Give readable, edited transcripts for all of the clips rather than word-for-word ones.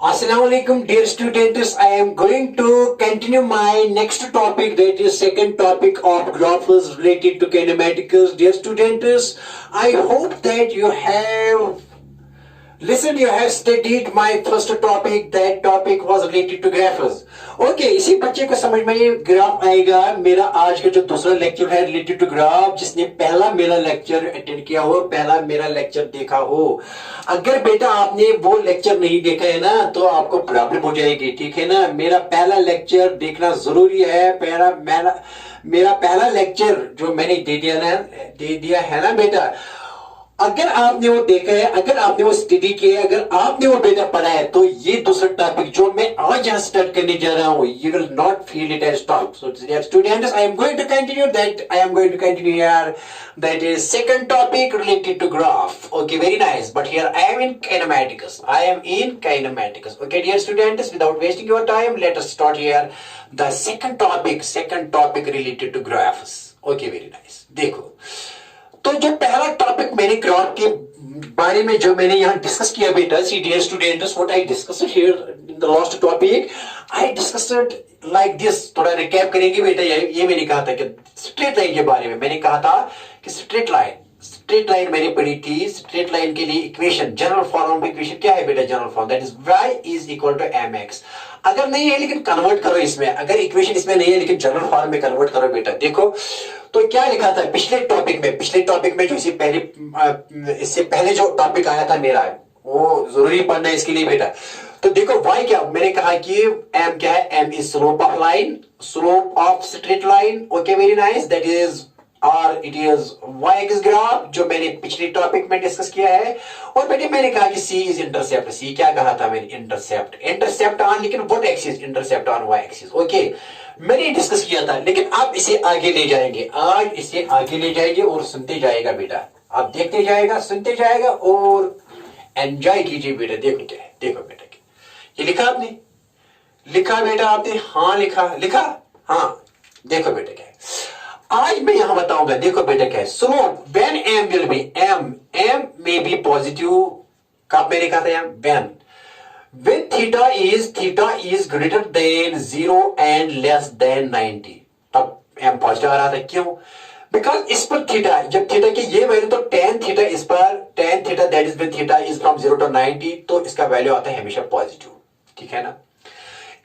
Assalamu alaikum, dear students. I am going to continue my next topic, that is second topic of graphs related to kinematics. Dear students, I hope that you have you have studied my first topic. That topic was related to graphs. Okay, इसी बच्चे को समझ में ये graph आएगा। मेरा आज का जो दूसरा लेक्चर है रिलेटेड टू ग्राफ, जिसने पहला मेरा लेक्चर अटेंड किया हो, पहला मेरा लेक्चर देखा हो, अगर बेटा आपने वो लेक्चर नहीं देखा है ना तो आपको प्रॉब्लम हो जाएगी, ठीक है ना। मेरा पहला लेक्चर देखना जरूरी है। मेरा पहला लेक्चर जो मैंने दे दिया है ना बेटा, अगर आपने वो देखा है, अगर आपने वो स्टडी किया है, अगर आपने वो बेटा पढ़ा है, तो ये दूसरा टॉपिक जो मैं आज यहाँ स्टार्ट करने जा रहा हूँ, you will not feel it as tough. So dear students, I am going to continue here. That is second topic related to graph. Okay, very nice. But here I am in kinematics. Okay, dear students, without wasting your time, let us start here. The second topic related to graphs. Okay, very nice. देखो, तो जो पहला topic मैंने graph के बारे में जो मैंने यहाँ डिस्कस किया बेटा, see dear students, what I discussed here in the last topic, I discussed like this. थोड़ा रिकैप करेंगे बेटा। ये मैंने कहा था कि स्ट्रेट लाइन के बारे में मैंने कहा था कि स्ट्रेट लाइन मैंने पढ़ी थी। स्ट्रेट लाइन के लिए equation, general form of equation क्या है बेटा? General form, that is y is equal to mx। अगर नहीं है लेकिन कन्वर्ट करो इसमें, अगर इक्वेशन इसमें नहीं है लेकिन जनरल फॉर्म में कन्वर्ट करो बेटा। देखो तो क्या लिखा था पिछले टॉपिक में जो इससे पहले जो टॉपिक आया था मेरा, वो जरूरी पढ़ना है इसके लिए बेटा। तो देखो y क्या, मैंने कहा कि m क्या है? m is slope of line, slope of straight line. Okay, very nice. That is और it is y axis graph, जो मैंने पिछले टॉपिक में डिस्कस किया है। और बेटे मैंने कहा कि c इज इंटरसेप्ट। c क्या कहा था मैंने? इंटरसेप्ट ऑन, लेकिन what axis? Intercept on y axis. Okay, मैंने डिस्कस किया था, लेकिन आप इसे आगे ले जाएंगे, आज इसे आगे ले जाएंगे और सुनते जाएगा बेटा। आप देखते जाएगा, सुनते जाएगा और एंजॉय कीजिए बेटा। देखो क्या है, देखो बेटा ये लिखा आपने, लिखा बेटा आपने? हाँ लिखा हाँ। देखो बेटा क्या है, आज मैं यहां बताऊंगा। देखो बेटा क्या है, slope when m will be m may be positive. कब मैंने कहा था? when theta is greater than 0 and less than 90, तब m पॉजिटिव आ रहा था। क्यों? बिकॉज इस पर थीटा, जब थीटा की ये वैल्यू, तो tan थीटा, इस पर tan theta that is when theta is from 0 to 90, तो इसका वैल्यू आता है हमेशा पॉजिटिव, ठीक है ना।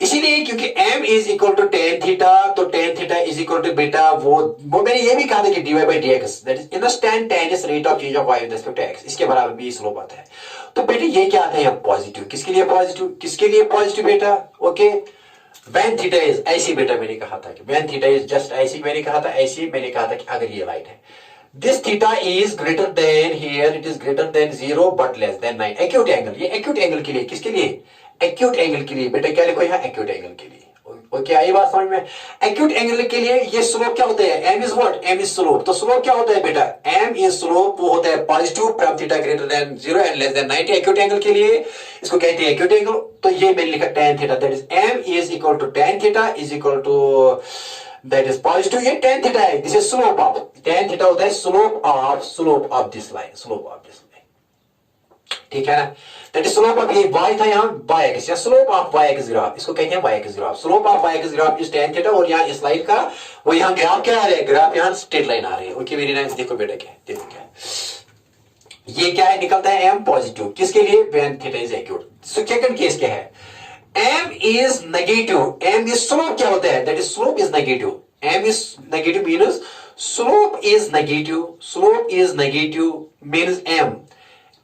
इसीलिए क्योंकि m is equal to tan theta, तो tan theta is equal to बेटा वो मैंने ये भी कहा था कि dy by dx, that is instant tan is rate of change of y with respect to x, इसके बराबर भी स्लोप आता है। तो बेटे ये क्या आता है? पॉजिटिव। किसके लिए पॉजिटिव बेटा? ओके, व्हेन थीटा इज ऐसी बेटा, मैंने कहा था कि व्हेन थीटा इज जस्ट ऐसी, मैंने कहा था कि अगर ये लाइट है, this theta is greater than, here it is greater than 0 but less than 9। Acute angle, ये एक्यूट एंगल के लिए, किसके लिए? एक्यूट एंगल के लिए बेटा। क्या लिखो यहाँ? एक्यूट एंगल के लिए। ओके, आई बात समझ में? एक्यूट एंगल के लिए ये स्लोप क्या होता है? m is what? m is slope. तो स्लोप क्या होता है बेटा? m इज स्लोप, वो होता है positive from theta greater than 0 and less than 90। Acute angle के लिए इसको कहते हैं एक्यूट एंगल। तो ये मैंने लिखा tan theta, that is m is equal to tan theta is equal to, that is positive. ये tan थीटा है, this is slope of, tan theta होता है स्लोप ऑफ दिस लाइन, ठीक है ना। दैट इज स्लोप ऑफ, ये y था यहाँ y एक्सिस, या slope of y axis graph, इसको कहते हैं y axis graph. Slope of y axis graph is tan theta, और यहाँ इस लाइन का वो यहाँ ग्राफ क्या आ रहा है? ग्राफ यहाँ स्ट्रेट लाइन आ रही है। Okay, very nice. देखो बेटा क्या है, देखो क्या है, ये क्या है? निकलता है m पॉजिटिव। किसके लिए? When theta is acute. Second case क्या है? m is negative. m is slope क्या होता है? That is slope is negative. m is negative means slope is negative means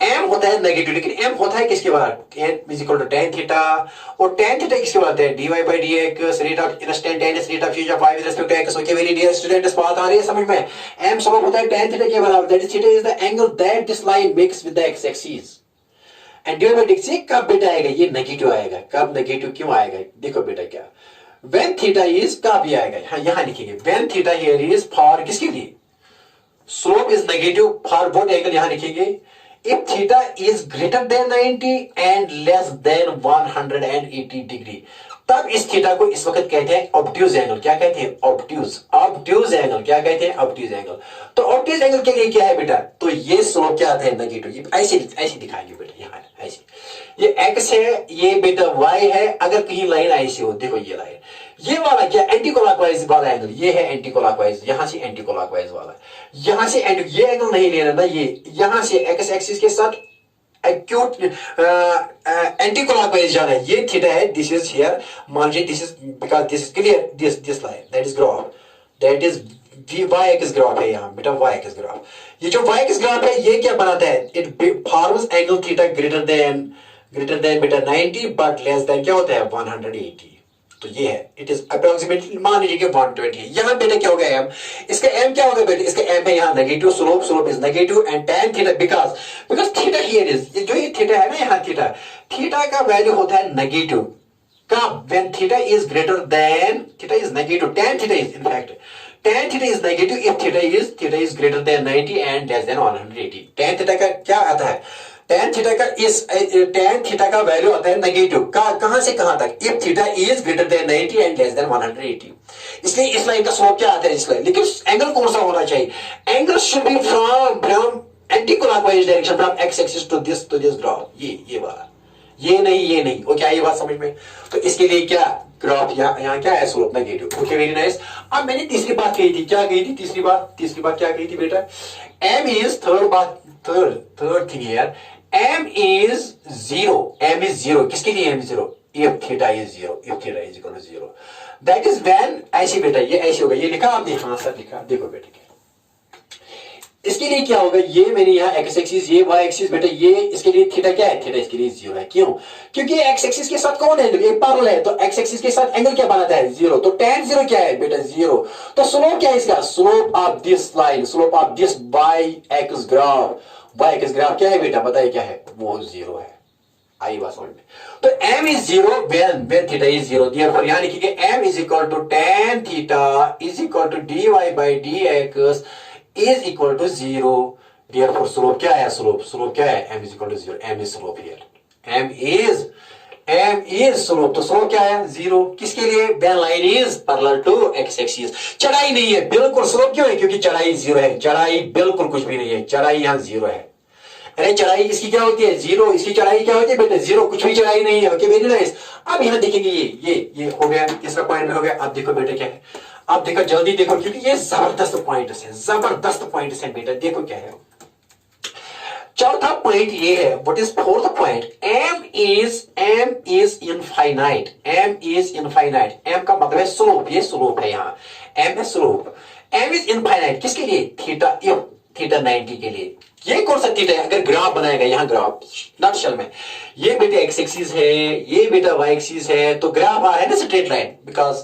m होता है नेगेटिव, लेकिन m होता है किसके बाद? n is equal to tan theta, और tan थीटा किसके बाद है? dy by dx, rate of instant tan is rate of change of y with respect to x। Okay, very dear students, बात आ रही है समझ में? m स्लोप होता है tan थीटा के बराबर, that is theta is the angle that this line makes with the x axis, and dy by dx कब बेटा आएगा? ये नेगेटिव आएगा। कब नेगेटिव क्यों आएगा? देखो बेटा क्या, व्हेन थीटा इज, कब भी आएगा? हाँ, यहां लिखेंगे when theta here is for, किसके लिए? Slope is negative for what angle? यहां लिखेंगे if theta is greater than 90 and less than 180 degree, तब इस थीटा को इस वक्त कहते हैं ऑब्ट्यूज एंगल। क्या कहते हैं? Obtuse angle. क्या कहते हैं? Obtuse angle. तो ऑब्ट्यूज एंगल के लिए क्या है बेटा? तो ये स्लोप क्या आता है? नेगेटिव। ऐसे दिखाएंगे बेटा, यहाँ ऐसे ये x है, ये बेटा y है। अगर कहीं लाइन ऐसी हो, देखो ये लाइन, ये वाला क्या एंटी क्लॉकवाइज वाला एंगल, ये है एंटी क्लॉकवाइज, यहां से एंटी क्लॉकवाइज वाला, यहां से ये एंगल नहीं लेना ना, ये यहां से x एक्सिस के साथ एक्यूट एंटी क्लॉकवाइज जाना है। ये थीटा है, दिस इज हियर, मान लीजिए this is, because this is clear, this line that is graph, that is y axis graph है यहाँ बेटा, y एक्सिस ग्राफ। ये जो y एक्सिस ग्राफ है ये क्या बनाता है, it forms angle theta greater than बेटा 90 बट लेस देन क्या होता है 180। तो ये है, इट इज अप्रोक्सीमेटली मान लीजिए कि 120 है। यहाँ बेटा क्या होगा m, इसका m क्या होगा बेटा, इसका m है यहाँ negative, slope is negative and tan theta because theta here is, ये जो ये थीटा है ना यहाँ, थीटा का वैल्यू होता है नेगेटिव का when theta is greater than, theta is negative, tan theta is in fact, tan theta is negative if theta is greater than 90 and less than 180। tan theta का क्या आता है, tan theta का इस tan theta का value आता है negative का, कहां से कहां तक, if theta is greater than 90 and less than 180। इसलिए इस लाइन का स्लोप क्या आता है इस लाइन, लेकिन एंगल कौन सा होना चाहिए, angle should be from anti clockwise direction, from x axis to this graph, ये वाला, ये नहीं। ओके, आई बात समझ में। तो इसके लिए क्या ग्राफ, यहाँ क्या है, slope negative. Okay, very nice. अब मैंने तीसरी बात कही थी, क्या कही थी तीसरी बात क्या कही थी बेटा, m is third thing here, m is zero. किसके लिए m is zero, if theta is equal to 0, that is when, ऐसे बेटा ये ऐसे होगा, ये लिखा आपने, हाँ सर लिखा, देखो बेटा इसके लिए क्या होगा, ये मैंने यहाँ x एक्सिस, ये y एक्सिस बेटा, ये इसके लिए थीटा क्या है, थीटा इसके लिए 0 है। क्यों, क्योंकि x एक्सिस के साथ कौन है, ये पैरेलल है, तो x एक्सिस के साथ एंगल क्या बनाता है 0, तो tan 0 क्या है बेटा 0। तो स्लोप क्या है इसका, slope of this line, slope of this y axis graph क्या है बेटा, बताइए क्या है, वो 0 है। आई बात समझ में। तो m is 0 when theta is 0, therefore यहाँ लिखिए m is equal to tan theta is equal to dy by dx is equal to 0, therefore slope क्या है, slope क्या है, m is equal to 0, m is slope here, m is slope, तो slope क्या है 0, किसके लिए, when line is parallel to x axis, चढ़ाई नहीं है बिल्कुल, slope क्यों है, क्योंकि चढ़ाई 0 है, चढ़ाई बिल्कुल कुछ भी नहीं है, चढ़ाई यहाँ 0 है। अरे चढ़ाई इसकी क्या होती है 0, इसकी चढ़ाई क्या होती है बेटा 0, कुछ भी चढ़ाई नहीं है। Okay, very nice. अब यहाँ देखेंगे ये हो गया, तीसरा पॉइंट हो गया। अब देखो बेटा क्या है, अब देखो जल्दी देखो, क्योंकि ये जबरदस्त पॉइंट है बेटा, देखो क्या है। चौथा पॉइंट ये है, what is fourth point, m is infinite, m का मतलब है स्लोप, ये स्लोप है यहाँ, m है स्लोप, m is infinite किसके लिए, थीटा, थीटा 90 के लिए। ये कौन सा थीटा है, अगर ग्राफ बनाएगा यहाँ, ग्राफ नटशेल में, ये बेटा x एक्सिस है, ये बेटा y एक्सिस है, तो ग्राफ आ रहा है ना straight line, because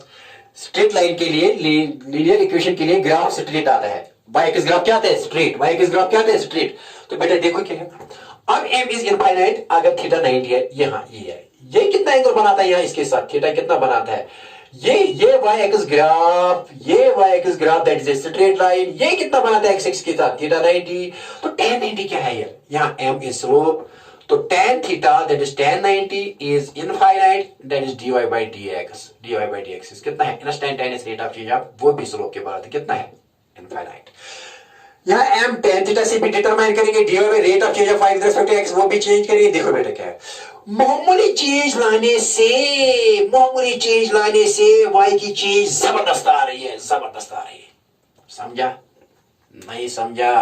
straight line के लिए, लीनियर इक्वेशन के लिए ग्राफ स्ट्रेट आता है, y एक्सिस ग्राफ क्या आता है स्ट्रेट, y एक्सिस ग्राफ क्या आता है स्ट्रेट। तो बेटा देखो क्या है, अब m इज इनफाइनाइट, अगर थीटा 90 है, यहाँ ये है, ये कितना एंगल बनाता है यहाँ इसके साथ, थीटा कितना बनाता है, ये y axis graph that is a straight line, ये कितना बनाता है x एक्सिस के साथ, थीटा 90। तो tan 90 क्या है यार, यहाँ m इज स्लोप, तो tan theta that is tan 90 is infinite, that is dy by dx कितना है, instantaneous rate of change of, वो भी स्लोप के बराबर कितना है, इनफाइनाइट। यहाँ m tan थीटा से भी डिटरमाइन करेंगे, dy by rate of change of y with respect to x, वो भी चेंज करेंगे। देखो बेटा क्या है, मामूली चेंज लाने से y की चेंज जबरदस्त आ रही है, समझा नहीं समझा,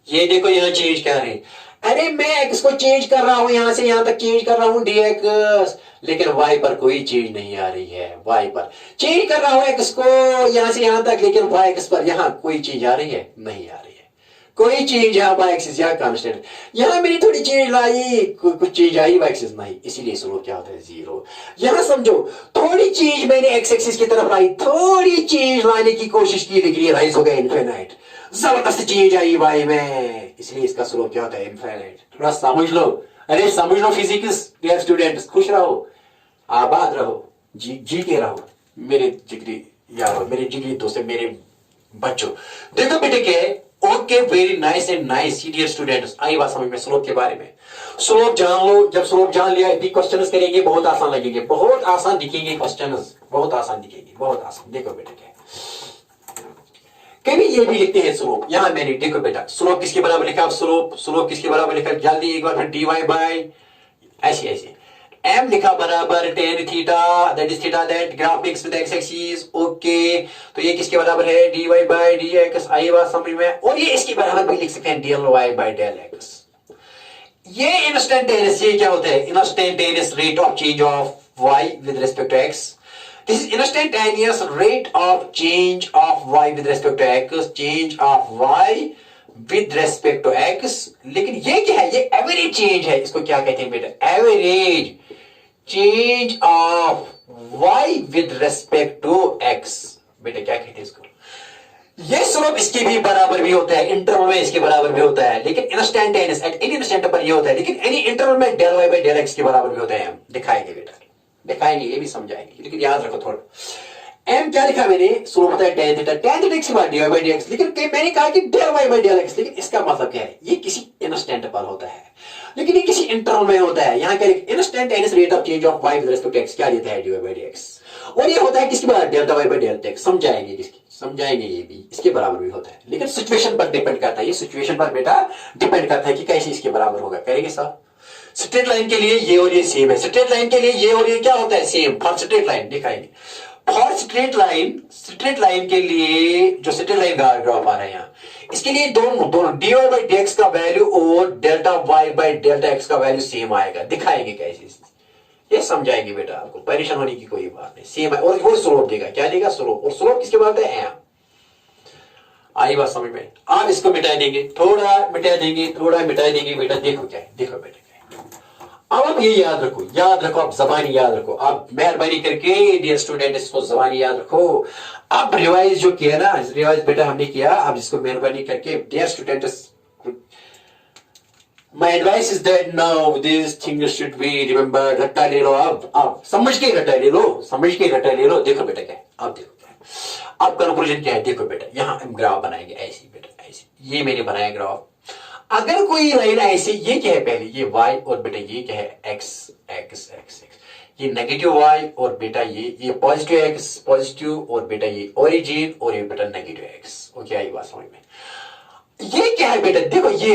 ये देखो यहाँ चेंज कर रहे हैं, अरे मैं x को चेंज कर रहा हूं, यहां से यहां तक चेंज कर रहा हूं dx, लेकिन y पर कोई चेंज नहीं आ रही है, y पर चेंज कर रहा हूं x को यहां से यहां तक, लेकिन y एक्सिस पर यहां कोई चेंज आ रही है, नहीं आ रही है, कोई चेंज यहाँ y एक्सिस यहाँ कांस्टेंट, यहां मेरी थोड़ी चेंज लाई, कुछ चेंज आई y एक्सिस नहीं, इसीलिए स्लोप क्या होता है 0। यहां समझो, थोड़ी चेंज मैंने x एक्सिस की तरफ लाई, थोड़ी चेंज लाने की कोशिश की, लेकिन ये राइज हो गया इनफिनाइट, जबरदस्त चेंज आई y में, इसलिए इसका स्लोप क्या होता है इनफिनाइट। थोड़ा समझ लो, अरे समझ लो फिजिक्स, डियर स्टूडेंट्स, खुश रहो, आबाद रहो, जीते रहो मेरे जिगरी यारो, मेरे जिगरी दोस्त, मेरे बच्चों। देखो बेटे क्या है, okay very nice and nice dear students, आई बात समझ में स्लोप के बारे में। स्लोप जान लो, जब स्लोप जान लिया भी क्वेश्चंस करेंगे, बहुत आसान लगेंगे, बहुत आसान दिखेंगे क्वेश्चंस, बहुत आसान दिखेंगे, बहुत आसान। देखो बेटे क्या है, कभी ये भी लिखते हैं स्लोप, यहां मैंने देखो बेटा स्लोप किसके बराबर लिखा, स्लोप किसके बराबर लिखा, जल्दी एक बार फिर dy बाय ऐसे ऐसे m लिखा बराबर tan theta, that is theta that graph mix with x axis. Okay, तो ये किसके बराबर है, dy बाय dx। आई बात समझ में। और ये इसके बराबर भी लिख सकते हैं dy बाय del x। ये इंस्टेंटेनियस, ये क्या होता है, instantaneous rate of change of y with respect to x। This is instantaneous rate of change of y with respect to x, change of y with respect to x। लेकिन ये क्या है, ये एवरेज चेंज है। इसको क्या कहते हैं बेटा, average change of y with respect to x। बेटा क्या कहते हैं इसको, ये स्लोप इसके भी बराबर भी होता है, इंटरवल में इसके बराबर भी होता है, लेकिन इंस्टेंटेनियस एट एनी इंस्टेंट पर ये होता है, लेकिन एनी इंटरवल में del y by del x के बराबर भी होता है। हम दिखाएंगे बेटा, दिखाएंगे, ये भी समझाएंगे, लेकिन याद रखो थोड़ा। m क्या लिखा मैंने, स्लोप होता है tan थीटा, tan थीटा के बाद dy बाय dx, लेकिन मैंने कहा कि del y by del x, लेकिन इसका मतलब क्या है, ये किसी इंस्टेंट पर होता है, लेकिन ये किसी इंटरवल में होता है। यहाँ क्या instantaneous rate of change of y with respect to x क्या देता है, dy बाय dx। और ये होता है किसके बराबर, delta y by delta x। समझाएंगे किसकी, समझाएंगे, ये भी इसके बराबर भी होता है, लेकिन सिचुएशन पर डिपेंड करता है। ये सिचुएशन पर बेटा डिपेंड करता है कि कैसे इसके बराबर होगा। करेंगे साहब, स्ट्रेट लाइन के लिए ये और ये सेम है, स्ट्रेट लाइन के लिए ये और ये क्या होता है, सेम। फॉर स्ट्रेट लाइन दिखाएंगे, फॉर स्ट्रेट लाइन के लिए जो स्ट्रेट लाइन ग्राफ आ रहा है यहाँ, इसके लिए दोनों dy बाय dx का वैल्यू और delta y by delta x का वैल्यू सेम आएगा। दिखाएंगे कैसे, ये समझाएंगे बेटा, आपको परेशान होने की कोई बात नहीं, सेम है। और वो स्लोप देगा, क्या देगा, स्लोप। और स्लोप किसके बात है, m। आई बात समझ में। आप इसको मिटा देंगे, थोड़ा मिटा देंगे, थोड़ा मिटा देंगे बेटा, देखो क्या है, देखो बेटा क्या है। अब आप ये याद रखो, याद रखो, आप जबानी याद रखो, आप मेहरबानी करके डियर स्टूडेंट इसको जबानी याद रखो। आप रिवाइज जो किया ना, रिवाइज बेटा हमने किया, आप इसको मेहरबानी करके dear student, my advice is that now these things should be remember। रट्टा ले लो, आप समझ के रट्टा ले लो, समझ के रट्टा ले लो। देखो बेटा क्या है, आप देखो क्या है, आप कंक्लूजन क्या है, देखो बेटा, यहाँ हम ग्राफ बनाएंगे ऐसे बेटा, ऐसे। ये मैंने बनाया ग्राफ, अगर कोई लाइन ऐसे, ये क्या है, पहले ये y और बेटा ये क्या है, x x x x, ये नेगेटिव y और बेटा ये पॉजिटिव x पॉजिटिव, और बेटा ये ओरिजिन और ये बेटा नेगेटिव x। ओके, आई बात समझ में। ये क्या है बेटा, देखो ये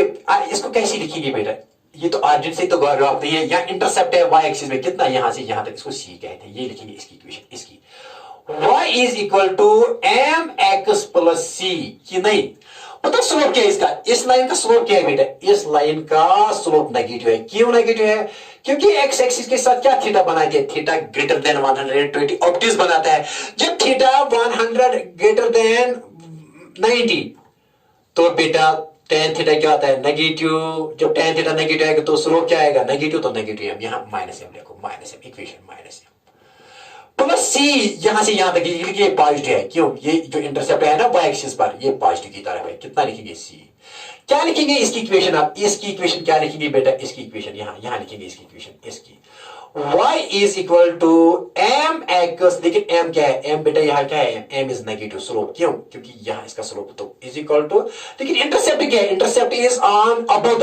इसको कैसे लिखेंगे बेटा, ये तो ऑरिजिन से तो ग्राफ नहीं है, यहाँ इंटरसेप्ट है y एक्सिस में कितना, यहां से यहां तक, इसको c कहते हैं। ये लिखेंगे इसकी इक्वेशन, इसकी y is equal to mx plus c, कि नहीं पता स्लोप क्या है इसका, इस लाइन का स्लोप क्या है बेटा, इस लाइन का स्लोप नेगेटिव है। क्यों नेगेटिव है, क्योंकि x एक्सिस के साथ क्या थीटा बनाते हैं, थीटा ग्रेटर देन 120 ऑब्ट्यूज बनाता है। जब थीटा 100 ग्रेटर देन 90 तो बेटा tan थीटा क्या आता है, नेगेटिव। जब tan थीटा नेगेटिव आएगा तो स्लोप क्या आएगा, नेगेटिव, तो नेगेटिव m, यहाँ माइनस m लिखो, minus m, equation minus m plus c, यहां से यहां तक ये पॉजिटिव है। क्यों, ये जो इंटरसेप्ट है ना y एक्सिस पर, ये पॉजिटिव की तरफ है। कितना लिखेंगे, c। क्या लिखेंगे इसकी इक्वेशन, आप इसकी इक्वेशन क्या लिखेंगे बेटा, इसकी इक्वेशन यहां लिखेंगे इसकी इक्वेशन, इसकी y is equal to m x, लेकिन m क्या है, m बेटा यहाँ क्या है, m इज नेगेटिव स्लोप। क्यों, क्योंकि यहाँ इसका स्लोप तो इज इक्वल टू, लेकिन इंटरसेप्ट क्या है, intercept is on above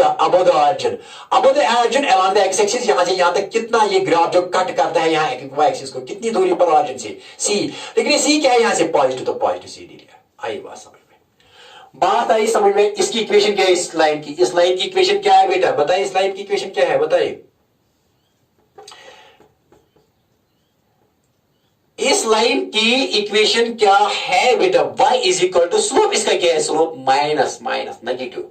the origin, above the origin along the x axis. यहाँ से यहाँ तक कितना ये ग्राफ जो कट करता है यहाँ y एक्सिस को, कितनी दूरी पर ऑरिजिन से, c। लेकिन ये c क्या है, यहाँ से पॉजिटिव, तो पॉजिटिव c दे दिया। आई बात समझ में, बात आई समझ में। इसकी इक्वेशन क्या है, इस लाइन की, इस लाइन की इक्वेशन क्या है बेटा, बताइए, इस लाइन की इक्वेशन क्या है, बताइए। इस लाइन की इक्वेशन क्या है बेटा, y is equal to slope, इसका क्या है, slope minus minus negative,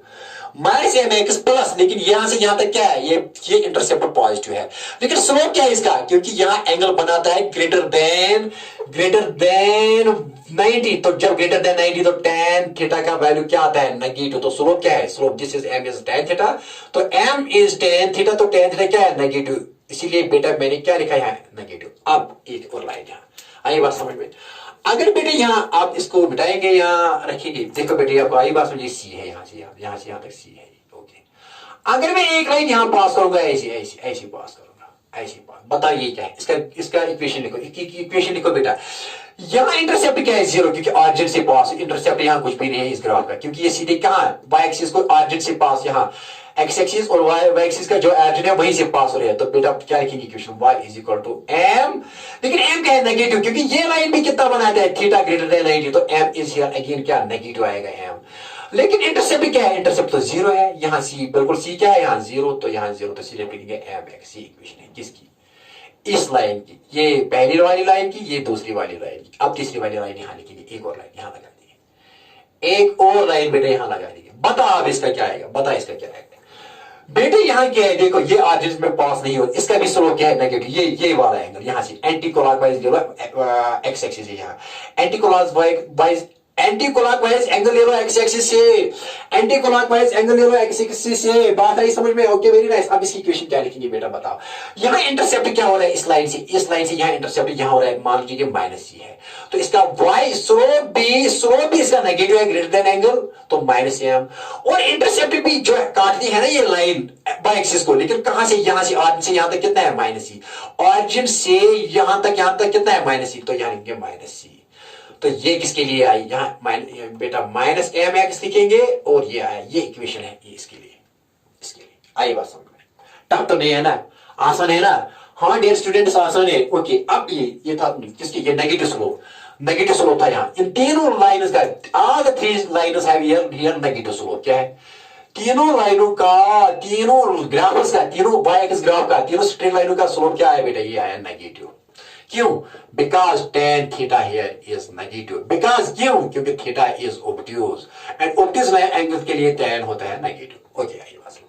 minus m x plus, लेकिन यहां से यहां तक क्या है, ये इंटरसेप्ट पॉजिटिव है, लेकिन स्लोप क्या है इसका, क्योंकि यहां एंगल बनाता है ग्रेटर देन 90, तो जब ग्रेटर देन 90 तो tan थीटा का वैल्यू क्या आता है, नेगेटिव। तो स्लोप क्या है, slope this is m is tan theta, तो m इज tan थीटा, तो tan थीटा क्या है, नेगेटिव। इसीलिए बेटा मैंने क्या लिखा है, नेगेटिव। अब एक और लाइन, यहां आई बात समझ में। अगर बेटे यहां आप इसको मिटाएंगे, यहां रखेंगे, देखो बेटे आपको आई बात समझिए, सी है, यहां से यहां तक सी है। ओके, अगर मैं एक लाइन यहां पास करूंगा, ऐसे ऐसे ऐसे पास करूंगा, ऐसे पास, बताइए क्या है इसका इक्वेशन लिखो, इक्वेशन लिखो बेटा। यहां इंटरसेप्ट क्या है, 0, क्योंकि ऑरिजिन से पास, इंटरसेप्ट यहां कुछ भी नहीं है इस ग्राफ का, क्योंकि ये सीधे कहां y एक्सिस को ऑरिजिन से पास, यहां x एक्सिस और y एक्सिस का जो ऑरिजिन है वहीं से पास हो रहा है। तो बेटा क्या लिखेंगे equation, y is equal to m, लेकिन m क्या है, नेगेटिव, क्योंकि ये लाइन भी कितना बनाता है, थीटा ग्रेटर देन 90, तो m इज हियर अगेन क्या, नेगेटिव आएगा m। लेकिन इंटरसेप्ट क्या है? इंटरसेप्ट तो जीरो है, यहाँ सी बिल्कुल सी क्या है, यहाँ जीरो, तो यहाँ जीरो, तो सीधे लिखेंगे एम एक्स। ये इक्वेशन है किसकी? इस लाइन की, ये पहली वाली लाइन की, ये दूसरी वाली लाइन की। अब तीसरी वाली लाइन यहाँ लिखेंगे, एक और लाइन यहाँ लगा देंगे, एक और लाइन बेटे यहाँ लगा देंगे। बता अब इसका क्या आएगा, बता इसका क्या आएगा बेटे? यहाँ क्या है देखो, ये ऑरिजिन में पास नहीं हो, इसका भी स्लोप क्या है? नेगेटिव। ये वाला एंगल यहाँ से एंटी क्लॉकवाइज ले लो, एक्स एक्सिस है यहाँ, anti clockwise, anti clockwise angle ले लो एक्स एक्सिस से, एंटी क्लॉकवाइज एंगल ले लो एक्स एक्सिस से। बात आई समझ में? Okay very nice. अब इसकी इक्वेशन क्या लिखेंगे बेटा बताओ? यहाँ इंटरसेप्ट क्या हो रहा है? इस लाइन से, इस लाइन से यहाँ इंटरसेप्ट यहाँ हो रहा है, मान लीजिए माइनस सी है, तो इसका वाई स्लोप भी इसका नेगेटिव है, ग्रेटर देन एंगल, तो माइनस एम। और इंटरसेप्ट भी जो है काटती है ना ये लाइन बाय एक्सिस को, लेकिन कहां से? यहां से, ऑरिजिन से यहां तक कितना है? माइनस सी। ऑरिजिन से यहां तक कितना है? माइनस सी, तो यहाँ लिखेंगे माइनस सी। तो ये किसके लिए आई? यहाँ बेटा माइनस एम एक्स लिखेंगे, और ये आया, ये इक्वेशन है ये इसके लिए, इसके लिए आई बात समझ में? टफ तो नहीं है ना, आसान है ना? हाँ डियर स्टूडेंट्स आसान है। ओके अब ये था किसकी? ये नेगेटिव स्लोप था यहाँ। इन तीनों लाइन्स का, all the three lines have here negative slope. क्या है? तीनों लाइनों का, तीनों ग्राफ्स का, तीनों वाई एक्स ग्राफ का, तीनों स्ट्रेट लाइनों का स्लोप क्या है बेटा? ये आया नेगेटिव। क्यों? Because tan theta here is negative. Because क्यों? क्योंकि theta is obtuse, and obtuse angle के लिए tan होता है नेगेटिव। ओके आई बात।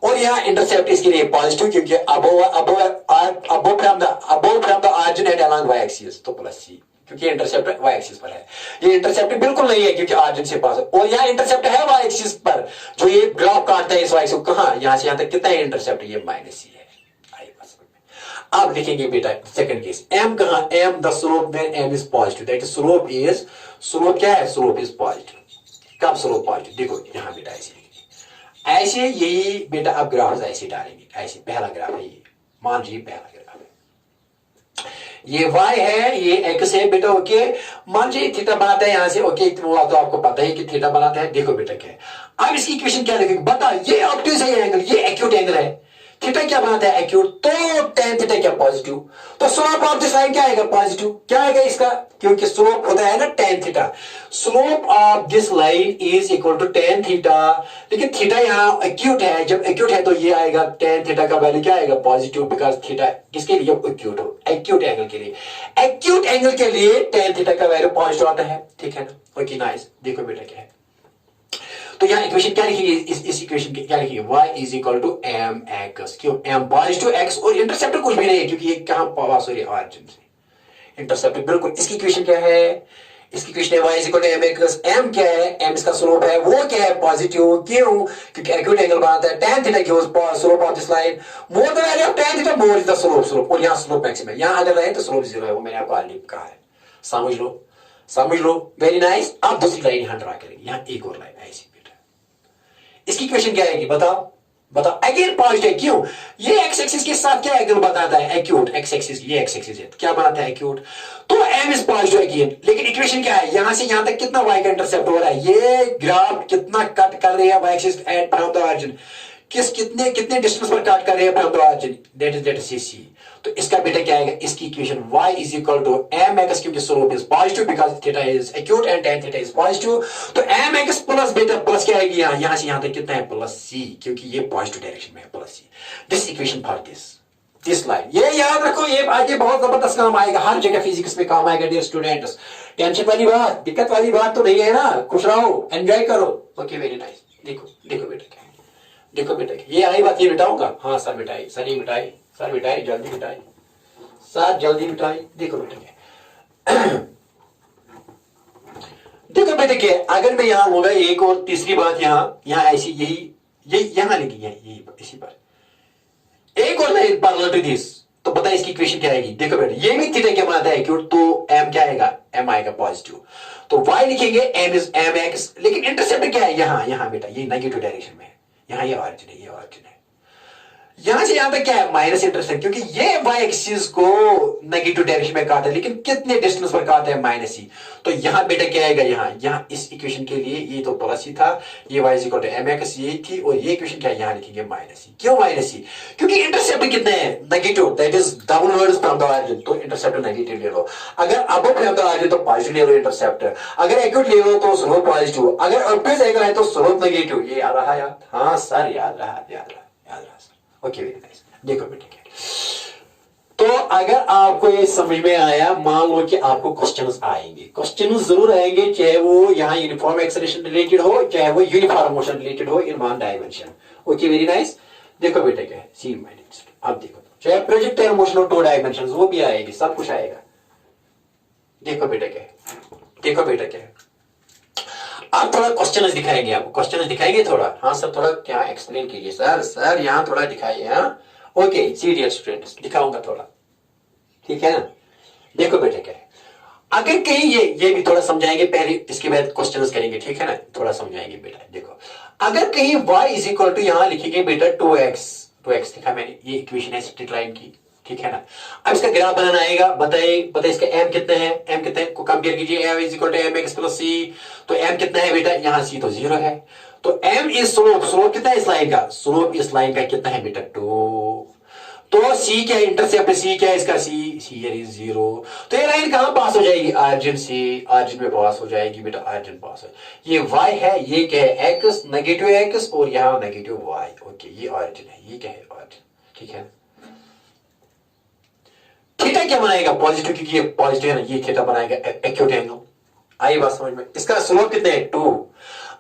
और यहाँ इंटरसेप्ट इसके लिए पॉजिटिव, क्योंकि above from the origin and along y axis, तो प्लस सी, क्योंकि इंटरसेप्ट y एक्सिस पर है। ये इंटरसेप्ट बिल्कुल नहीं है क्योंकि ऑरिजिन से पास है, और यहाँ इंटरसेप्ट है y एक्सिस पर, जो ये ग्राफ काटता है इस y एक्सिस को। कहां? यहाँ से यहाँ तक कितना है इंटरसेप्ट? ये माइनस सी है। अब लिखेंगे बेटा सेकंड केस, m कहां? m the slope when m is positive, that is slope क्या है? Slope is positive. कब स्लोप पॉजिटिव? देखो यहाँ बेटा ऐसे ऐसे, यही बेटा अब ग्राफ ऐसे डालेंगे, ऐसे पहला ग्राफ है ये, मान लीजिए पहला ग्राफ है, ये y है, ये x है बेटा। ओके मान लीजिए थीटा बनाता है यहाँ से। ओके तो आपको पता है कि थीटा बनाता है। देखो बेटा क्या है, अब इसकी इक्वेशन क्या लिखेंगे बता? ये ऑब्ट्यूज है एंगल, ये एक्यूट एंगल है, थीटा क्या बनाता है? एक्यूट, तो tan थीटा क्या? पॉजिटिव, तो स्लोप ऑफ दिस लाइन क्या आएगा? पॉजिटिव। क्या आएगा इसका? क्योंकि स्लोप होता है ना tan theta, slope of this line is equal to tan theta, लेकिन थीटा यहाँ एक्यूट है, जब एक्यूट है तो ये आएगा tan थीटा का वैल्यू क्या आएगा? पॉजिटिव, बिकॉज थीटा किसके लिए? एक्यूट हो, एक्यूट एंगल के लिए, एक्यूट एंगल के लिए tan थीटा का वैल्यू पॉजिटिव आता है। ठीक है ना? Okay nice. देखो बेटा क्या है, तो यहाँ इक्वेशन क्या लिखिए? इस इक्वेशन की क्या लिखिए? y is equal to m x. क्यों? m पॉजिटिव x, और इंटरसेप्ट कुछ भी नहीं है क्योंकि ये कहां पास हो रही है? ऑरिजिन से। इंटरसेप्ट बिल्कुल। इसकी इक्वेशन क्या है? इसकी इक्वेशन है y is equal to m x. m क्या है? m इसका स्लोप है, वो क्या है? पॉजिटिव। क्यों? क्योंकि एक्यूट एंगल बनाता है tan थीटा की slope of this line more the value of tan theta, more is the slope, और यहाँ स्लोप मैक्सिमम है। यहाँ अगर रहे तो स्लोप जीरो है, वो मैंने आपको ऑलरेडी कहा है। समझ लो वेरी नाइस। अब दूसरी लाइन यहाँ ड्रा करेंगे, यहाँ एक और लाइन ऐसी। इसकी इक्वेशन क्या आएगी बताओ? Again positive. क्यों? ये एक्स एक्सिस के साथ क्या एंगल बताता है? एक्यूट। एक्स एक्सिस, ये एक्स एक्सिस है, क्या बनाता है? एक्यूट। तो m इज पॉजिटिव अगेन, लेकिन इक्वेशन क्या है? यहां से यहां तक कितना y का इंटरसेप्ट हो रहा है? ये ग्राफ कितना कट कर रही है y axis at from the origin? कितने डिस्टेंस पर कट कर रही है from the origin? That is c। तो इसका बेटा क्या आएगा? इसकी equation y is equal to m x, क्योंकि slope is positive because theta is acute and tan theta is positive, तो एम एक्स प्लस बेटा प्लस क्या आएगी? यहां से यहां तक कितना है? प्लस c, क्योंकि ये पॉजिटिव डायरेक्शन में है, plus c। This equation for this line, ये याद रखो, ये आगे बहुत जबरदस्त काम आएगा, हर जगह फिजिक्स में काम आएगा डियर स्टूडेंट्स। टेंशन वाली बात, दिक्कत वाली बात तो नहीं है ना, खुश रहो, एंजॉय करो। Okay very nice. देखो बेटा क्या, देखो बेटा ये आई बात, ये मिटाऊंगा। हाँ सर मिटाई, सर ही मिटाई, सर मिटाई, जल्दी मिटाई, सर जल्दी मिटाई। देखो बेटा क्या देखो बेटा क्या, अगर मैं यहां होगा एक और तीसरी बात, यहां ऐसी यही यहां लिखी है, यही इसी पर एक और लाइन पैरेलल टू दिस, तो पता है इसकी इक्वेशन क्या आएगी? देखो बेटा ये भी थीटा क्या बनाता है? क्यों? तो m क्या आएगा? m आएगा पॉजिटिव, तो y लिखेंगे m इज m x, लेकिन इंटरसेप्ट क्या है? यहां बेटा ये नेगेटिव डायरेक्शन में है, यहां ये ऑरिजिन है, ये ऑरिजिन है, यहां से यहां तक क्या है माइनस इंटरसेप्ट, क्योंकि ये वाई एक्सिस को नेगेटिव डायरेक्शन में काटा है, लेकिन कितने डिस्टेंस पर काटा है माइनस ही। तो यहां बेटा क्या आएगा, यहाँ इस इक्वेशन के लिए ये तो प्लस ही था, ये y equal to m x ये थी, और ये इक्वेशन क्या है यहां लिखेंगे माइनस ही। क्यों माइनस ही? क्योंकि इंटरसेप्ट कितने हैं negative, that is downwards from the origin, तो इंटरसेप्ट नेगेटिव ले लो। अगर अबव फ्रॉम द ऑरिजिन तो पॉजिटिव ले लो इंटरसेप्ट, अगर एक्यूट ले लो तो स्लोप पॉजिटिव, अगर ऑब्टयूज एंगल है तो स्लोप नेगेटिव। ये याद रहा यार? हाँ सर याद रहा सर। Okay very nice. देखो बेटा क्या, तो अगर आपको ये समझ में आया, मान लो कि आपको क्वेश्चंस आएंगे, क्वेश्चंस जरूर आएंगे, चाहे वो यहाँ यूनिफॉर्म एक्सेलरेशन रिलेटेड हो, चाहे वो यूनिफॉर्म मोशन रिलेटेड हो in one dimension. Okay very nice. देखो बेटा क्या है, सी माइनस, अब देखो चाहे प्रोजेक्टाइल मोशन हो 2 डायमेंशन, वो भी आएगी, सब कुछ आएगा। देखो बेटा क्या है, देखो बेटा क्या है, आप थोड़ा क्वेश्चन दिखाएंगे, आपको क्वेश्चन दिखाएंगे थोड़ा। हाँ सर थोड़ा क्या एक्सप्लेन कीजिए सर यहाँ थोड़ा दिखाइए। हाँ ओके सी डियर स्टूडेंट्स, दिखाऊंगा थोड़ा, ठीक है ना। देखो बेटा क्या है, अगर कहीं ये भी थोड़ा समझाएंगे, पहले इसके बाद क्वेश्चंस करेंगे, ठीक है ना, थोड़ा समझाएंगे बेटा। देखो अगर कहीं y इज इक्वल टू यहां लिखेंगे बेटा 2x लिखा मैंने, ये इक्वेशन है स्ट्रेट लाइन की, ठीक है ना। अब इसका ग्राफ बनाना आएगा, बताइए इसका m कितने हैं, m कितने को कंपेयर कीजिए, m is equal to mx plus c, तो m कितना है बेटा, यहां c तो 0 है, तो m इज स्लोप कितना है इस लाइन का, स्लोप इस लाइन का कितना है बेटा 2, तो c क्या है इंटरसेप्ट, c क्या है इसका, c इज 0, तो ये लाइन कहां पास हो जाएगी, ऑरिजिन से, ऑरिजिन में पास हो जाएगी बेटा, ऑरिजिन पास हो, ये y है, ये क्या है x, नेगेटिव x और यहां नेगेटिव y। ओके ये ऑरिजिन है, ये क्या है ऑरिजिन, ठीक है। थीटा क्या बनाएगा, पॉजिटिव, क्योंकि ये पॉजिटिव है ना, ये थीटा बनाएगा एक्यूट एंगल। आई बात समझ में, इसका स्लोप कितने है 2।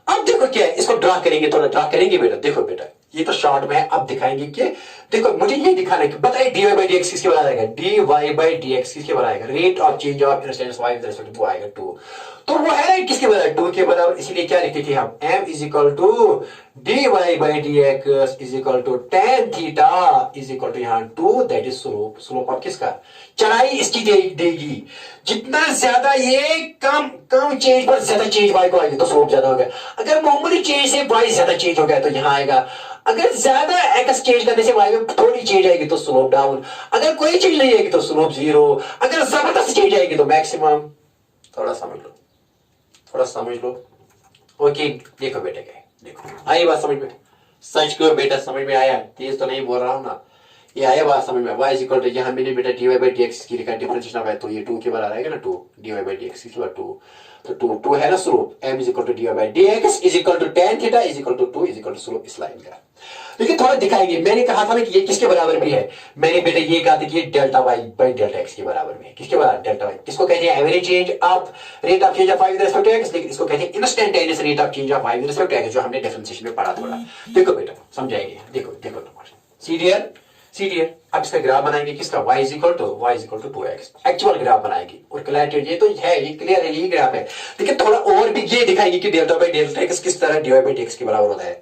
अब देखो क्या है, इसको ड्रा करेंगे, थोड़ा ड्रा करेंगे बेटा। देखो बेटा ये तो शॉर्ट में है, अब दिखाएंगे कि देखो मुझे ये दिखाना है कि बताइए dy by dx किसके बराबर आएगा, dy by dx किसके बराबर आएगा, rate of change of instance y with respect to आएगा 2, तो वो है किसके बराबर 2 के बराबर, इसीलिए क्या लिखे थे हम m is equal to dy by dx is equal to tan theta is equal to यहां 2, दैट इज स्लोप ऑफ किसका, चढ़ाई इसकी देगी। जितना ज्यादा ये कम चेंज पर ज्यादा चेंज y को आएगी तो स्लोप ज्यादा हो गया, अगर मामूली चेंज से y ज्यादा चेंज हो गया तो यहां आएगा, अगर ज्यादा x चेंज करने से y में थोड़ी चेंज आएगी तो स्लोप डाउन, अगर कोई चेंज नहीं आएगी तो स्लोप 0, अगर जबरदस्त चेंज आएगी तो मैक्सिमम। थोड़ा समझ लो। ओके देखो बेटा क्या है, देखो आई बात समझ में, सच करो बेटा समझ में आया, तेज तो नहीं बोल रहा हूं ना, ये आया बात समझ में। y इज इक्वल टू यहां मैंने बेटा dy by dx की लिखा डिफरेंशिएशन है, तो ये 2 के बराबर आएगा ना, 2 dy by dx की बराबर 2, तो 2 है ना slope, m is equal to dy by dx is equal to tan theta is equal to 2 is equal to slope इस लाइन का। लेकिन थोड़ा दिखाएंगे, मैंने कहा था ना कि ये किसके बराबर भी है, मैंने बेटा ये कहा था कि ये delta y by delta x के बराबर में है, किसके बराबर, डेल्टा y, किसको कहते हैं average change of rate of change of y with respect to x, लेकिन इसको कहते हैं instantaneous rate of change of y with respect to x, जो हमने डिफरेंशिएशन में पढ़ा थोड़ा। देखो बेटा समझाएंगे, देखो सी डियर, अब इसका ग्राफ बनाएंगे किसका, y is equal to 2x, actual graph बनाएंगे, और क्लैरिटी ये तो है, ये क्लियर है, ये ग्राफ है, लेकिन थोड़ा और भी ये दिखाएंगे कि डेल्टा बाय डेल्टा x किस तरह dy by dx के बराबर होता है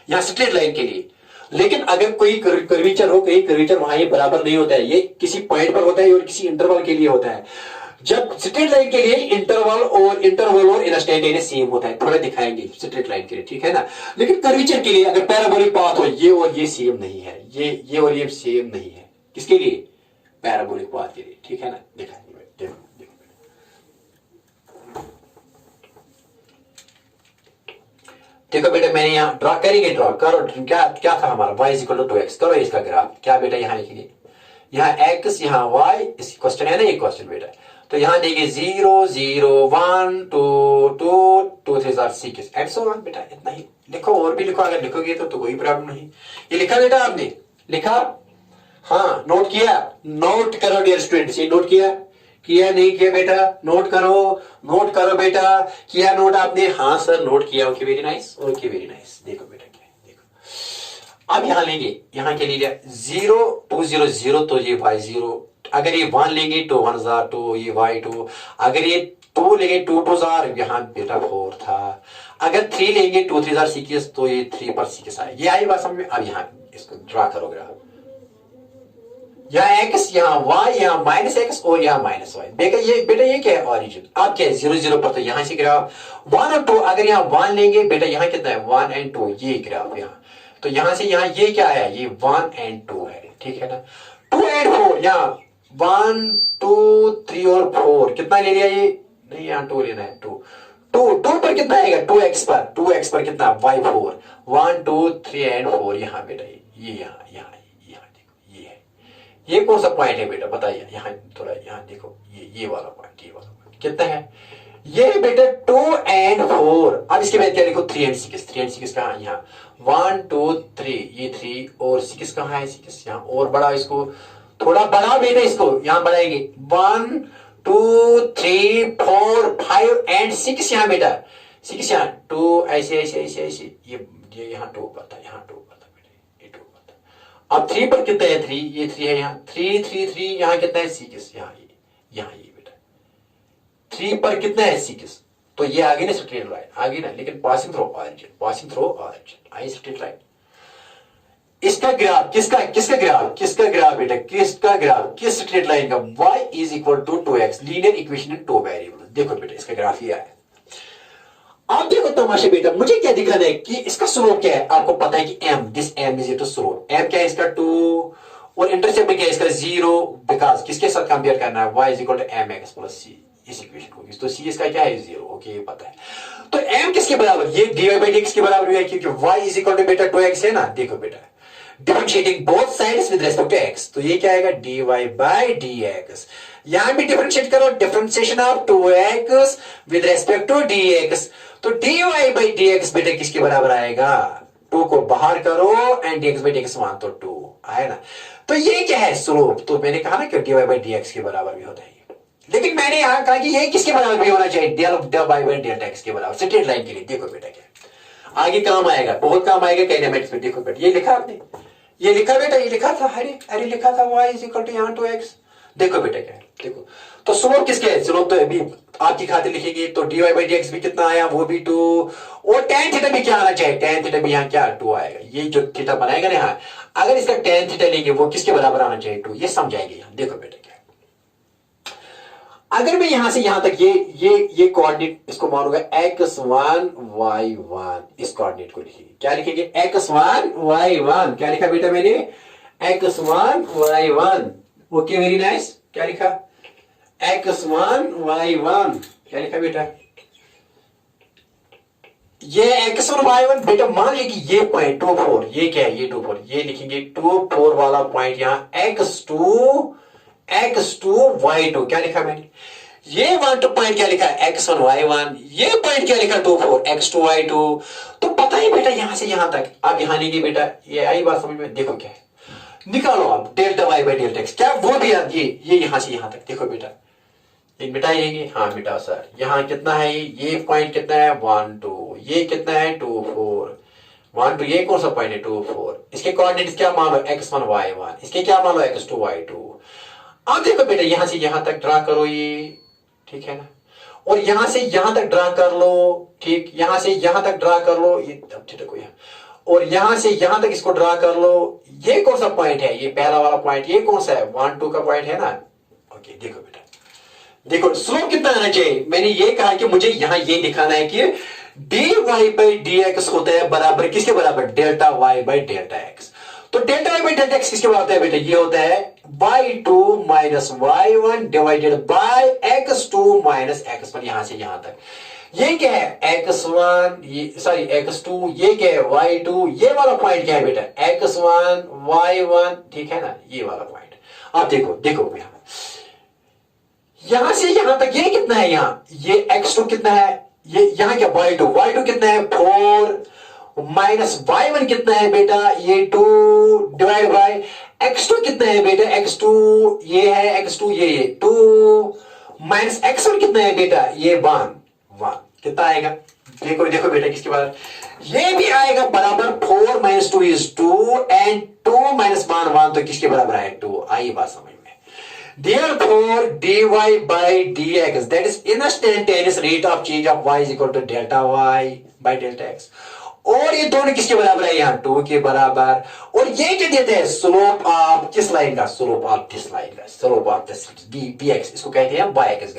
यहाँ स्ट्रेट लाइन के लिए। लेकिन अगर कोई कर्वीचर हो, कहीं कर्वीचर वहां ये बराबर नहीं होता है, ये किसी पॉइंट पर होता है और किसी इंटरवल के लिए होता है। जब स्ट्रेट लाइन के लिए इंटरवल और इंस्टेंटेनियस सेम होता है, थोड़ा दिखाएंगे स्ट्रेट लाइन के लिए, ठीक है ना। लेकिन कर्वीचर के लिए अगर पैराबोलिक पाथ हो, ये और ये सेम नहीं है, ये और ये सेम नहीं है, किसके लिए, पैराबोलिक पाथ के लिए, ठीक है ना। दिखाएंगे देखो देखो बेटा मैंने यहाँ ड्रॉ करेंगे, ड्रॉ करो, क्या था हमारा y is equal to 2x, करो इसका ग्राफ, क्या बेटा यहाँ लिखेंगे, यहाँ x यहाँ y, इस क्वेश्चन है ना ये क्वेश्चन बेटा, तो यहाँ देंगे 0 0 1 2 2 2 3 6 एंड सो ऑन बेटा, इतना ही लिखो, और भी लिखो, अगर लिखोगे तो कोई प्रॉब्लम नहीं। ये लिखा बेटा आपने, लिखा, हाँ नोट किया, नोट करो डियर स्टूडेंट्स, ये नोट किया नहीं किया बेटा, नोट करो बेटा, किया नोट आपने, हाँ सर नोट किया, okay very nice, okay very nice. देखो बेटा क्या है, देखो अब यहां लेंगे, यहां के लिए 0 2 0 0, तो ये y 0, अगर ये 1 लेंगे तो 1 जार 2, ये y 2, अगर ये 2 लेंगे 2 2 जार, यहां बेटा 4 था, अगर 3 लेंगे 2 3 जार 6, तो ये 3 पर 6 आए, ये आई बात समझ में। अब यहां इसको ड्रा करो ग्राफ, यहाँ x यहाँ y यहाँ माइनस एक्स और यहाँ माइनस वाई, बेटा ये क्या है ऑरिजिन, आप क्या है 0 0 पर, तो यहां से ग्राफ 1 और 2, अगर यहाँ 1 लेंगे बेटा यहाँ कितना है 1 और 2, ये ग्राफ यहाँ तो यहां से यहां ये क्या है, ये 1 and 2 है, ठीक है ना। 2 and 4 यहाँ 1 2 3 और 4 कितना ले लिया, ये नहीं यहाँ 2 लेना है, 2 2 पर कितना आएगा, 2x पर कितना y4, 1 2 3 and 4 यहाँ बेटा, ये यहाँ यहाँ यहाँ देखो ये है, ये कौन सा पॉइंट है बेटा बताइए, यहाँ थोड़ा यहाँ देखो, ये वाला पॉइंट, ये वाला पॉइंट कितना है, ये बेटा 2 and 4। अब इसके बाद क्या लिखो, 3 and 6, 3 and 6 कहाँ, यहाँ 1 2 3, ये 3 और 6 कहाँ है, 6 यहाँ, और बड़ा इसको थोड़ा बड़ा बेटा, इसको यहाँ बढ़ाएंगे 1 2 3 4 5 and 6 यहाँ बेटा, 6 यहाँ 2 ऐसे ऐसे ऐसे ऐसे, ये यहाँ 2 पर था, यहाँ 2 पर था बेटा, ये 2 पर था। अब 3 पर कितना है, 3, ये 3 है यहाँ, 3 3 3 यहाँ कितना है, 6 यहाँ ये बेटा, 3 पर कितना है, 6, तो ये आगे ना स्ट्रेट लाइन आगे ना, लेकिन passing through origin I straight line. इसका ग्राफ किसका ग्राफ बेटा, किसका ग्राफ, किस स्ट्रेट लाइन का, y is equal to 2x, linear equation in 2 variable. देखो बेटा इसका ग्राफ ये है। आप देखो तमाशे बेटा, मुझे क्या दिखाना है कि इसका स्लोप क्या है, आपको पता है कि this m is equal to slope, m क्या है इसका 2 और इंटरसेप्ट क्या है इसका 0, बिकॉज किसके साथ कंपेयर करना है, y is equal to mx plus c, इस इक्वेशन को, तो c इसका क्या है 0, ओके ये पता है। तो m किसके बराबर, ये dy बाई dx के बराबर है, क्योंकि y इज इक्वल टू बेटा 2x है ना। देखो बेटा differentiating both sides with respect to x, तो ये क्या आएगा dy बाई dx, यहां भी डिफरेंशिएट करो, differentiation of 2x with respect to dx, तो dy बाई dx बेटा किसके बराबर आएगा, 2 को बाहर करो एंड dx बाई dx मान तो 2 आया ना। तो ये क्या है स्लोप, तो मैंने कहा ना कि dy बाई dx के बराबर भी होता है, लेकिन मैंने यहां कहा कि ये किसके बराबर भी होना चाहिए, डेल बाई डेल्टा x के बराबर, स्ट्रेट लाइन के लिए। देखो बेटा क्या आगे काम आएगा, बहुत काम आएगा काइनेमेटिक्स में। देखो बेटा ये लिखा आपने, ये लिखा बेटा, ये लिखा था, अरे लिखा था y इज इक्वल टू यहाँ 2x। देखो बेटा क्या है, देखो तो स्लोप किसके है, स्लोप तो अभी आपकी खातिर लिखेंगे, तो dy बाई dx भी कितना आया, वो भी 2, और tan थीटा भी क्या आना चाहिए, tan थीटा भी यहाँ क्या 2 आएगा, ये जो थीटा बनाएगा ना यहाँ, अगर इसका tan थीटा लेंगे वो किसके बराबर आना चाहिए 2, ये समझाएंगे यहाँ। देखो बेटा क्या, अगर मैं यहां से यहां तक ये कोऑर्डिनेट इसको मानूंगा x1 y1, इस कोऑर्डिनेट को लिखेंगे, क्या लिखेंगे x1 y1, क्या लिखा बेटा मैंने x1 y1, okay very nice, क्या लिखा x1 y1, क्या लिखा बेटा, ये x1 y1 बेटा मान लिया कि ये पॉइंट 2 4, ये क्या है, ये 2 4, ये लिखेंगे 2 4 वाला पॉइंट यहां x2 y2, क्या लिखा मैंने, ये 1 2 पॉइंट क्या लिखा x1 y1, ये पॉइंट क्या लिखा 2 4 x2 y2, तो पता है बेटा यहां से यहां तक, आप यहां लेंगे बेटा, ये आई बात समझ में। देखो क्या है, निकालो आप delta y by delta x, क्या वो भी ये यहां से यहां तक, देखो बेटा ये मिटाएंगे, हाँ मिटाओ सर, यहां कितना है, ये पॉइंट कितना है 1 2, ये कितना है 2 4 1 2, ये कौन सा पॉइंट है 2 4, इसके कोऑर्डिनेट्स क्या मान लो x1 y1, इसके क्या मान लो x2 y2। अब देखो बेटा यहां से यहां तक ड्रा करो ये, ठीक है ना, और यहां से यहां तक ड्रा कर लो, ठीक, यहां से यहां तक ड्रा कर लो, ये अब देखो यहाँ, और यहां से यहां तक इसको ड्रा कर लो, ये कौन सा पॉइंट है, ये पहला वाला पॉइंट, ये कौन सा है 1 2 का पॉइंट है ना। ओके देखो बेटा, देखो स्लोप कितना आना चाहिए, मैंने ये कहा कि मुझे यहां ये दिखाना है कि dy बाई dx होता है बराबर किसके बराबर, delta y by delta x। तो delta y by delta x किसके बराबर होता है बेटा, ये होता है y2 minus y1 divided by x2 minus x1, यहां से यहां तक। ये क्या है x1, ये सॉरी x2, ये क्या है y2, ये वाला पॉइंट क्या है बेटा x1 y1, ठीक है ना, ये वाला पॉइंट। अब देखो देखो यहां से यहां तक ये कितना है, यहां ये x2 कितना है, ये यहां क्या y2 कितना है 4 माइनस y1 कितना है बेटा, ये 2 डिवाइड बाय x2 कितना है बेटा, x2 ये है x2 ये 2 माइनस x1 कितना है बेटा, ये 1 कितना आएगा, देखो देखो बेटा किसके बराबर, ये भी आएगा बराबर 4 माइनस 2 इज 2 एंड 2 माइनस 1 तो किसके बराबर है 2। आई बात समझ में। Therefore, dy by dx, that is instantaneous rate of change of y is equal to delta y by delta x. और ये दोनों किसके बराबर है, यहाँ 2 के बराबर, और ये क्या देते हैं स्लोप ऑफ किस लाइन का, स्लोप ऑफ दिस लाइन का, स्लोप ऑफ दिस bx, इसको कहते हैं y एक्स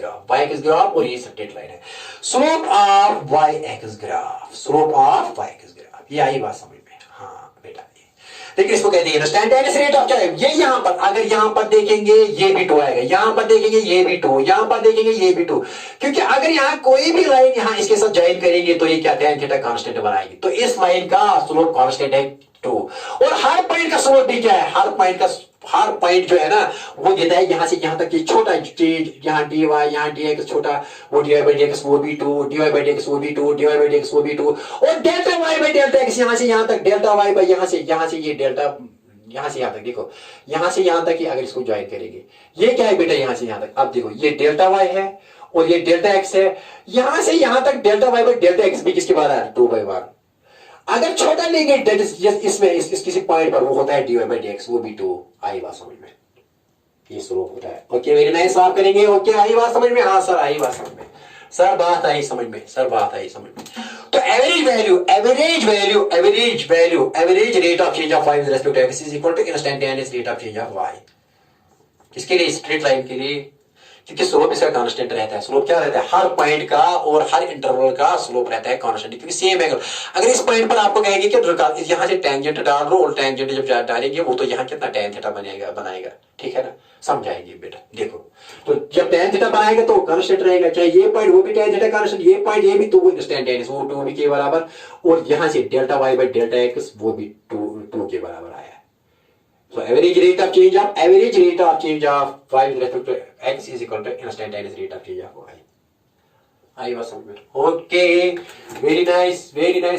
ग्राफ, और ये स्ट्रेट लाइन है, slope of y x graph, slope of y x graph. ये आई बात समझ में, हाँ बेटा लेकिन इसको कहते हैं इंस्टैंटेनियस रेट ऑफ टाइम। ये यहां पर, अगर यहां पर देखेंगे ये भी 2 आएगा, यहां पर देखेंगे ये भी 2, यहां पर देखेंगे ये भी 2, क्योंकि अगर यहां कोई भी लाइन यहां इसके साथ ज्वाइन करेंगे तो ये क्या tan थीटा कांस्टेंट बनाएगी। तो इस लाइन का स्लोप कांस्टेंट है 2, और हर पॉइंट का स्लोप भी क्या है, हर पॉइंट जो है ना वो देता है यहां से यहां तक, ये छोटा चेंज, यहां dy यहां dx छोटा, वो dy by dx वो भी 2, dy by dx वो भी 2, dy by dx वो भी 2, और delta y by delta x यहां से यहां तक, डेल्टा y by यहां से ये डेल्टा यहां से यहां तक, देखो यहां से यहां तक ही अगर इसको ज्वाइन करेंगे ये क्या है बेटा, यहां से यहां तक। अब देखो ये डेल्टा y है और ये डेल्टा x है, यहां से यहां तक delta y by delta x भी किसके बराबर है, 2/1। अगर छोटा लेंगे इसमें इस किसी पॉइंट पर वो होता है dy by dx वो भी 2। आई बात समझ में, ये स्लोप होता है। ओके वेरी नाइस, आप करेंगे। ओके आई बात समझ में, हाँ सर आई बात समझ में, सर बात आई समझ में, सर बात आई समझ में। तो average rate of change of y with respect to x is equal to instantaneous rate of change of y। किसके लिए, स्ट्रेट लाइन के लिए, क्योंकि स्लोप इसका कांस्टेंट रहता है। स्लोप क्या रहता है, हर पॉइंट का और हर इंटरवल का स्लोप रहता है कांस्टेंट, क्योंकि सेम एंगल। अगर इस पॉइंट पर आपको कहेंगे कि यहां से टेंजेंट डाल रहे हो और टेंजेंट जब डालेंगे वो तो यहां कितना tan थीटा बनाएगा, ठीक है ना, समझाएंगे बेटा। देखो तो जब tan थीटा बनाएगा तो कांस्टेंट रहेगा, चाहे ये पॉइंट वो भी tan थीटा कांस्टेंट, ये पॉइंट ये भी तो वो इंस्टैंटेनियस वो 2 भी के बराबर, और यहां से delta y by delta x वो भी 2 के बराबर आया। So average rate of change of y with respect to x is equal to instantaneous rate of change of y. आई बात समझ में, okay very nice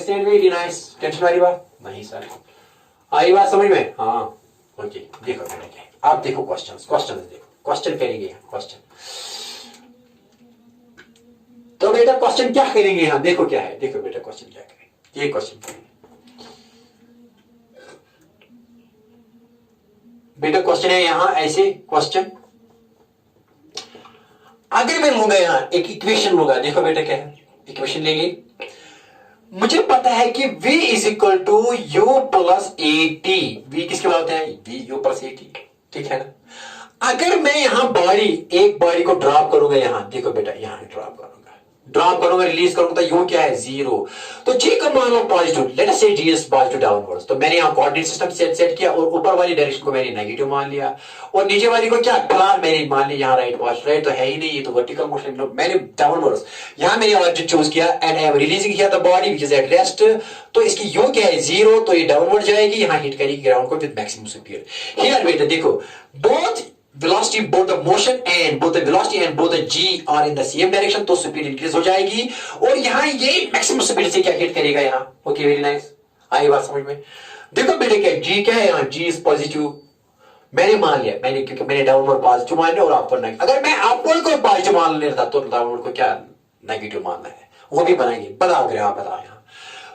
and very nice. Tension वाली बात नहीं सर, आई बात समझ में, हाँ ओके। देखो बेटा आप देखो क्वेश्चन देखो, क्वेश्चन करेंगे क्वेश्चन। तो बेटा क्वेश्चन क्या करेंगे यहाँ, देखो क्या है, देखो बेटा क्वेश्चन क्या करेंगे, ये क्वेश्चन करेंगे बेटा। क्वेश्चन है यहां ऐसे क्वेश्चन, अगर मैं लूंगा यहां एक इक्वेशन लूंगा, देखो बेटा क्या है, इक्वेशन लेंगे, मुझे पता है कि v is equal to u plus a t. v किसके बराबर है, v u plus a t, ठीक है ना। अगर मैं यहां एक बॉडी को ड्रॉप करूंगा यहां, देखो बेटा यहां ड्रॉप करूंगा रिलीज करूंगा तो यू क्या है 0। तो जी को मान लो पॉजिटिव, लेट अस से जी इज पॉजिटिव डाउनवर्ड्स, तो मैंने यहां कोऑर्डिनेट सिस्टम सेट किया और ऊपर वाली डायरेक्शन को मैंने नेगेटिव मान लिया और नीचे वाली को क्या ढलान मैंने मान लिया, यहां राइट तो है ही नहीं, ये तो वर्टिकल मोशन मैंने डाउनवर्ड्स, यहां मैंने ऑब्जेक्ट चूज किया and I am releasing here the body which is at rest. तो इसकी यू क्या है 0, तो ये डाउनवर्ड जाएगी, यहां हिट करेगी ग्राउंड को विद मैक्सिमम स्पीड। हियर बेटा देखो both velocity both the motion and both the velocity and both the g are in the same direction, तो स्पीड इंक्रीज हो जाएगी और यहाँ ये मैक्सिमम स्पीड से क्या हिट करेगा यहाँ। ओके वेरी नाइस, आई बात समझ में। देखो बेटे क्या g क्या है यहाँ, g इज पॉजिटिव, मैंने मान लिया, क्योंकि मैंने डाउनवर्ड पॉजिटिव मान लिया और अपवर्ड नेगेटिव। अगर मैं अपवर्ड को पॉजिटिव मान लेता तो डाउनवर्ड को क्या नेगेटिव मानना है, वो भी बनाएंगे, बताओ अगर आप बताओ यहाँ।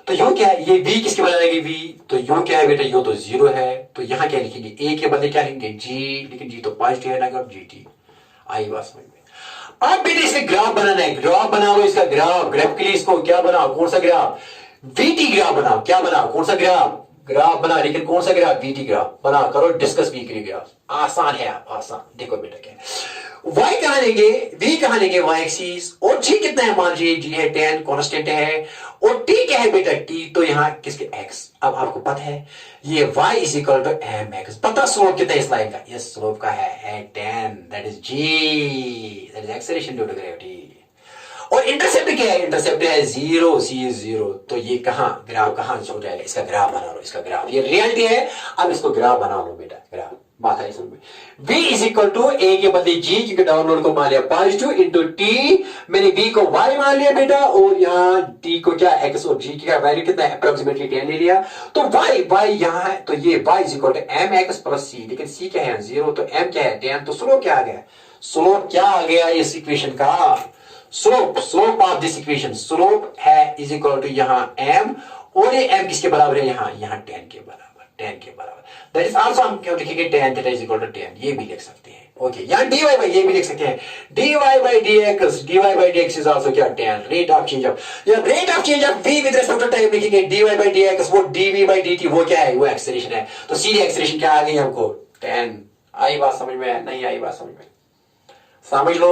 तो यू क्या है, ये v किसके बराबर है v, तो यू क्या है बेटा, यू तो 0 है, तो यहां क्या लिखेंगे a के बदले क्या लिखेंगे g, लेकिन g तो पॉजिटिव है ना, gt। आई बात समझ में। अब बेटा इसका ग्राफ बनाना है, ग्राफ बना लो इसका ग्राफ के लिए इसको क्या बनाओ, कौन सा ग्राफ, vt ग्राफ बनाओ, क्या बनाओ, कौन सा ग्राफ बना, लेकिन कौन सा ग्राफ, vt ग्राफ बना, करो डिस्कस वीकली ग्राफ, आसान है आसान। देखो बेटा क्या y कहां लेंगे, v कहां लेंगे, y एक्सिस, और g कितना है मान लीजिए, g है tan कांस्टेंट है, और t क्या है बेटा, t तो यहां किसके x। अब आपको पता है ये y is equal to mx, पता स्लोप कितना है इस लाइन का, ये स्लोप का है tan, that is g, that is acceleration due to gravity. और इंटरसेप्ट क्या है, इंटरसेप्ट है 0, c इज 0, तो ये ग्राफ कहां हो जाएगा, इसका ग्राफ बना लो, इसका ग्राफ, ये रियलिटी है, अब इसको ग्राफ बना लो बेटा, ग्राफ बात है समझ में। v is equal to a के बदले g, क्योंकि डाउनलोड को मान लिया पॉजिटिव, इंटू t, मैंने v को y मान लिया बेटा, और यहाँ t को क्या x और g का वैल्यू कितना है, अप्रोक्सीमेटली 10 ले लिया, तो y यहाँ है, तो ये y is equal to mx plus c, लेकिन c क्या है 0, तो m क्या है 10, तो स्लोप क्या आ गया, स्लोप क्या आ गया इस इक्वेशन का, slope of this equation, slope है इज इक्वल टू यहाँ m, और ये m किसके बराबर है, यहाँ 10 के बराबर, 10 के बराबर। दैट इज आल्सो हम क्यों लिखेंगे tan theta is equal to 10, ये भी लिख सकते हैं। ओके यहाँ dy बाय ये भी लिख सकते हैं, dy by dx is also क्या tan, rate of change of, या rate of change of v with respect to time लिखेंगे dy by dx, वो dv by dt वो क्या है, वो एक्सेलरेशन है, तो सीधी एक्सेलरेशन क्या आ गई हमको tan। आई बात समझ में, नहीं आई बात समझ में, समझ लो।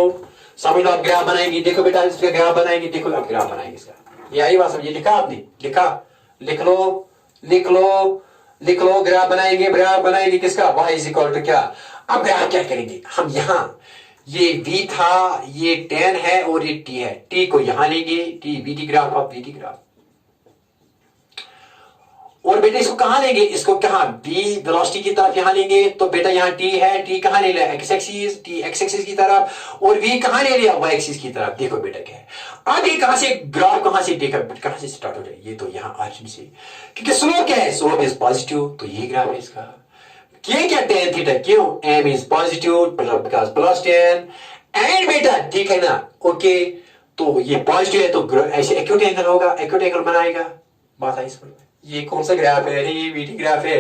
आप ग्राफ बनाएंगे, देखो बेटा इसका ग्राफ बनाएंगे, देखो आप ग्राफ बनाएंगे इसका, ये आई बात समझिए, लिखा आपने, लिख लो लिख लो, ग्राफ बनाएंगे किसका, y इज इक्वल टू क्या। अब ग्राफ क्या करेंगे हम, यहां ये v था, ये tan है और ये t है, t को यहां लेंगे, t vt graph of vt graph. और बेटा इसको कहां लेंगे, इसको कहां, v वेलोसिटी की तरफ यहां लेंगे, तो बेटा यहां t है, t कहां ले लिया, x axis, t x axis की तरफ, और v कहां ले लिया, y एक्सिस की तरफ। देखो बेटा क्या है, अब ये कहां से ग्राफ, कहां से देखा, कहां से स्टार्ट हो जाए, ये तो यहां ऑरिजिन से, क्योंकि स्लोप क्या है, स्लोप इज पॉजिटिव, तो ये ग्राफ है इसका। ये क्या tan थीटा, क्यों, m is positive because plus tan, and बेटा ठीक है ना, ओके, तो ये पॉजिटिव है तो ऐसे एक्यूट एंगल होगा, एक्यूट एंगल बनाएगा, बात आई समझ में। ये कौन सा ग्राफ है, अरे ये वीटी ग्राफ है,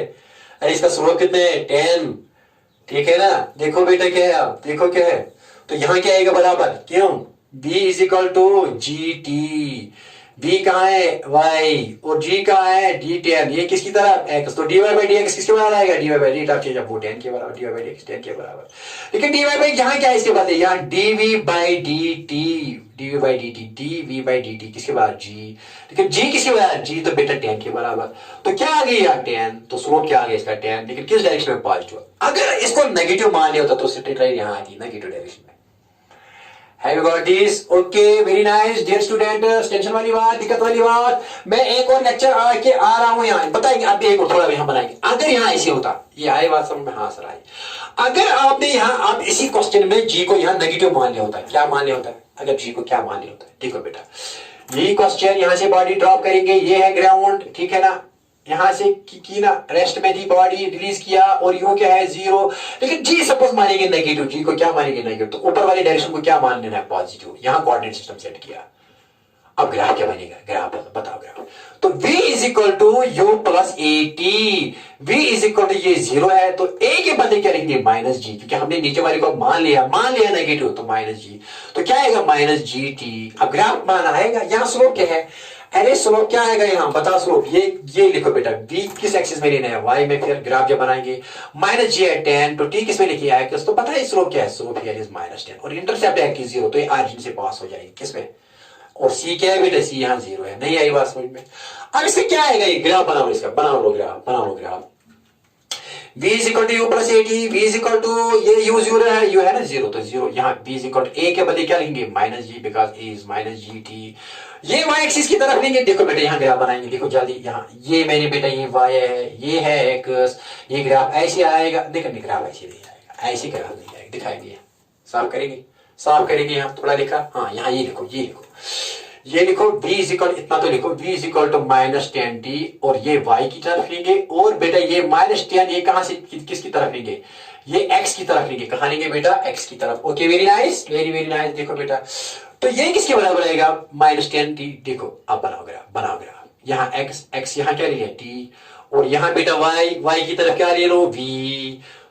अरे इसका स्लोप कितने है, 10, ठीक है ना। देखो बेटा क्या है, आप देखो क्या है, तो यहां क्या आएगा बराबर, क्यों, b is equal to g t, b कहां है y, और g कहां है d tan, ये किसकी तरफ x, तो dy बाई dx किसके बराबर आएगा, dy बाई dt चेंज वो tan के बराबर, dy बाई dx tan के बराबर। लेकिन dy बाई यहां क्या है इसके बाद, यहां dv by dt, dv by dt, dv by dt किसके बराबर g, लेकिन g किसके बराबर, g तो बेटा tan के बराबर, तो क्या आ गई यार tan, तो स्लोप क्या आ गया इसका tan, लेकिन किस डायरेक्शन में, पॉजिटिव। अगर इसको नेगेटिव मान लिया होता तो स्ट्रेट लाइन यहां आती, नेगेटिव डायरेक्शन में। Have you got this? Okay, very nice, dear students. Tension वाली बात, दिक्कत वाली बात, मैं एक और लेक्चर आके आ रहा हूं यहाँ, बताएंगे आप भी, एक और थोड़ा यहाँ बनाएंगे। अगर यहाँ ऐसे होता, ये आई बात समझ में, हाँ सर आई, अगर आपने यहाँ, आप इसी क्वेश्चन में जी को यहाँ नेगेटिव मान लिया होता है, क्या मान लिया होता है, अगर जी को क्या मान लिया होता है, देखो बेटा, ये क्वेश्चन यहाँ से बॉडी ड्रॉप करेंगे, ये है ग्राउंड, ठीक है ना, यहां से की ना, रेस्ट में थी बॉडी, रिलीज किया, और यू क्या है 0, लेकिन जी सपोज मानेंगे नेगेटिव, जी को क्या मानेंगे नेगेटिव, तो ऊपर वाले डायरेक्शन को क्या मान लेना है, पॉजिटिव, यहां कोऑर्डिनेट सिस्टम सेट किया। अब ग्राफ क्या बनेगा, ग्राफ बताओ ग्राफ, तो v is equal to u plus a t, v is equal to ये 0 है, तो a के बदले क्या लिखेंगे, माइनस जी, क्योंकि हमने नीचे वाले को मान लिया नेगेटिव, तो माइनस जी, तो क्या आएगा, माइनस जी टी। अब ग्राफ माना आएगा, यहां स्लोप क्या है, अरे स्लोप क्या आएगा यहाँ, बता स्लोप, ये लिखो बेटा, v किस एक्सिस में लेना है, y में, फिर ग्राफ जब बनाएंगे, माइनस जी है 10, तो t किस में लिखिए x, तो पता है स्लोप क्या है, स्लोप हियर इज माइनस 10, और इंटरसेप्ट है कि 0, तो ये ऑरिजिन से पास हो जाएगी किसमें, और c क्या है बेटा, c यहाँ 0 है, नहीं आई बात समझ में। अब इससे क्या आएगा, ये ग्राफ बनाओ, इसका बना लो graph, v is equal to u plus a t, v is equal to ये u 0 है, u है ना 0, तो 0, यहाँ v is equal to a के बदले क्या लेंगे, minus g, because a is minus g t, ये y एक्सिस की तरफ लेंगे। देखो बेटा यहाँ ग्राफ बनाएंगे, देखो जल्दी, यहाँ ये मैंने बेटा ये y है, ये है x, ये ग्राफ ऐसे आएगा, देखो ग्राफ ऐसे नहीं आएगा, ऐसे ग्राफ नहीं आएगा, दिखाई दिया, साफ करेंगे यहाँ, थोड़ा लिखा, हाँ यहाँ ये लिखो v इज इक्वल, इतना तो लिखो, v is equal to minus 10t, और ये y की तरफ लेंगे, और बेटा ये माइनस 10 ये कहां से किसकी तरफ लेंगे, ये x की तरफ लेंगे, कहां लेंगे बेटा, x की तरफ। Okay, very nice, very nice. देखो बेटा, तो ये किसके बराबर आएगा, माइनस 10t। देखो आप बनाओ ग्राफ, यहाँ x यहाँ क्या लिया t, और यहाँ बेटा y की तरफ क्या ले लो v,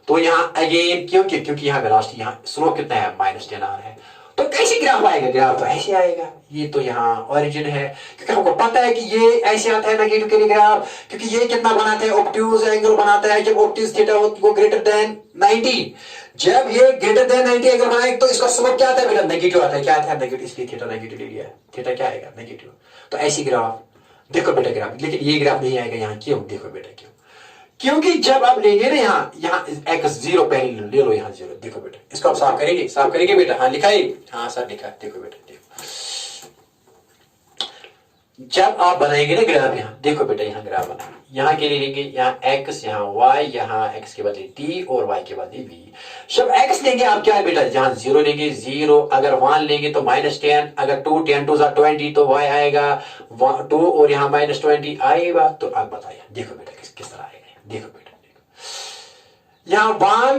तो यहाँ अगेन क्योंकि यहाँ वेलोसिटी, यहाँ स्लोप कितना है, माइनस 10 आ है, तो कैसे ग्राफ आएगा, ग्राफ तो ऐसे आएगा, ये तो यहाँ ओरिजिन है, क्योंकि हमको पता है कि ये ऐसे आता है नेगेटिव के लिए ग्राफ, क्योंकि ये कितना बनाता है, ऑब्ट्यूज एंगल बनाता है, जब ऑब्ट्यूज थीटा हो ग्रेटर देन 90, जब ये ग्रेटर देन 90 एंगल बनाए तो इसका स्लोप क्या आता है बेटा, नेगेटिव आता है, क्या आता है नेगेटिव, इसलिए थीटा नेगेटिव ले लिया, थीटा क्या आएगा, नेगेटिव। तो ऐसी ग्राफ, देखो बेटा ग्राफ, लेकिन ये ग्राफ नहीं आएगा यहाँ, क्यों, देखो बेटा क्यों, क्योंकि जब आप लेंगे ना यहाँ x 0 पहले ले लो, यहाँ 0, देखो बेटा, इसको आप साफ करेंगे बेटा, हाँ लिखा है, हाँ सर लिखा है, देखो बेटा, देखो जब आप बनाएंगे ना ग्राफ, यहाँ देखो बेटा, यहाँ ग्राफ बना, यहाँ के लिए लेंगे, यहाँ x, यहाँ y, यहाँ x के बदले t, और y के बदले v। जब x लेंगे आप क्या है बेटा, जहाँ 0 लेंगे 0, अगर 1 लेंगे तो माइनस 10, अगर 2 10 2 20, तो y आएगा 2, और यहाँ माइनस 20 आएगा। तो आप बताइए, देखो बेटा किस तरह आएगा, देखो बेटा, देखो यहाँ 1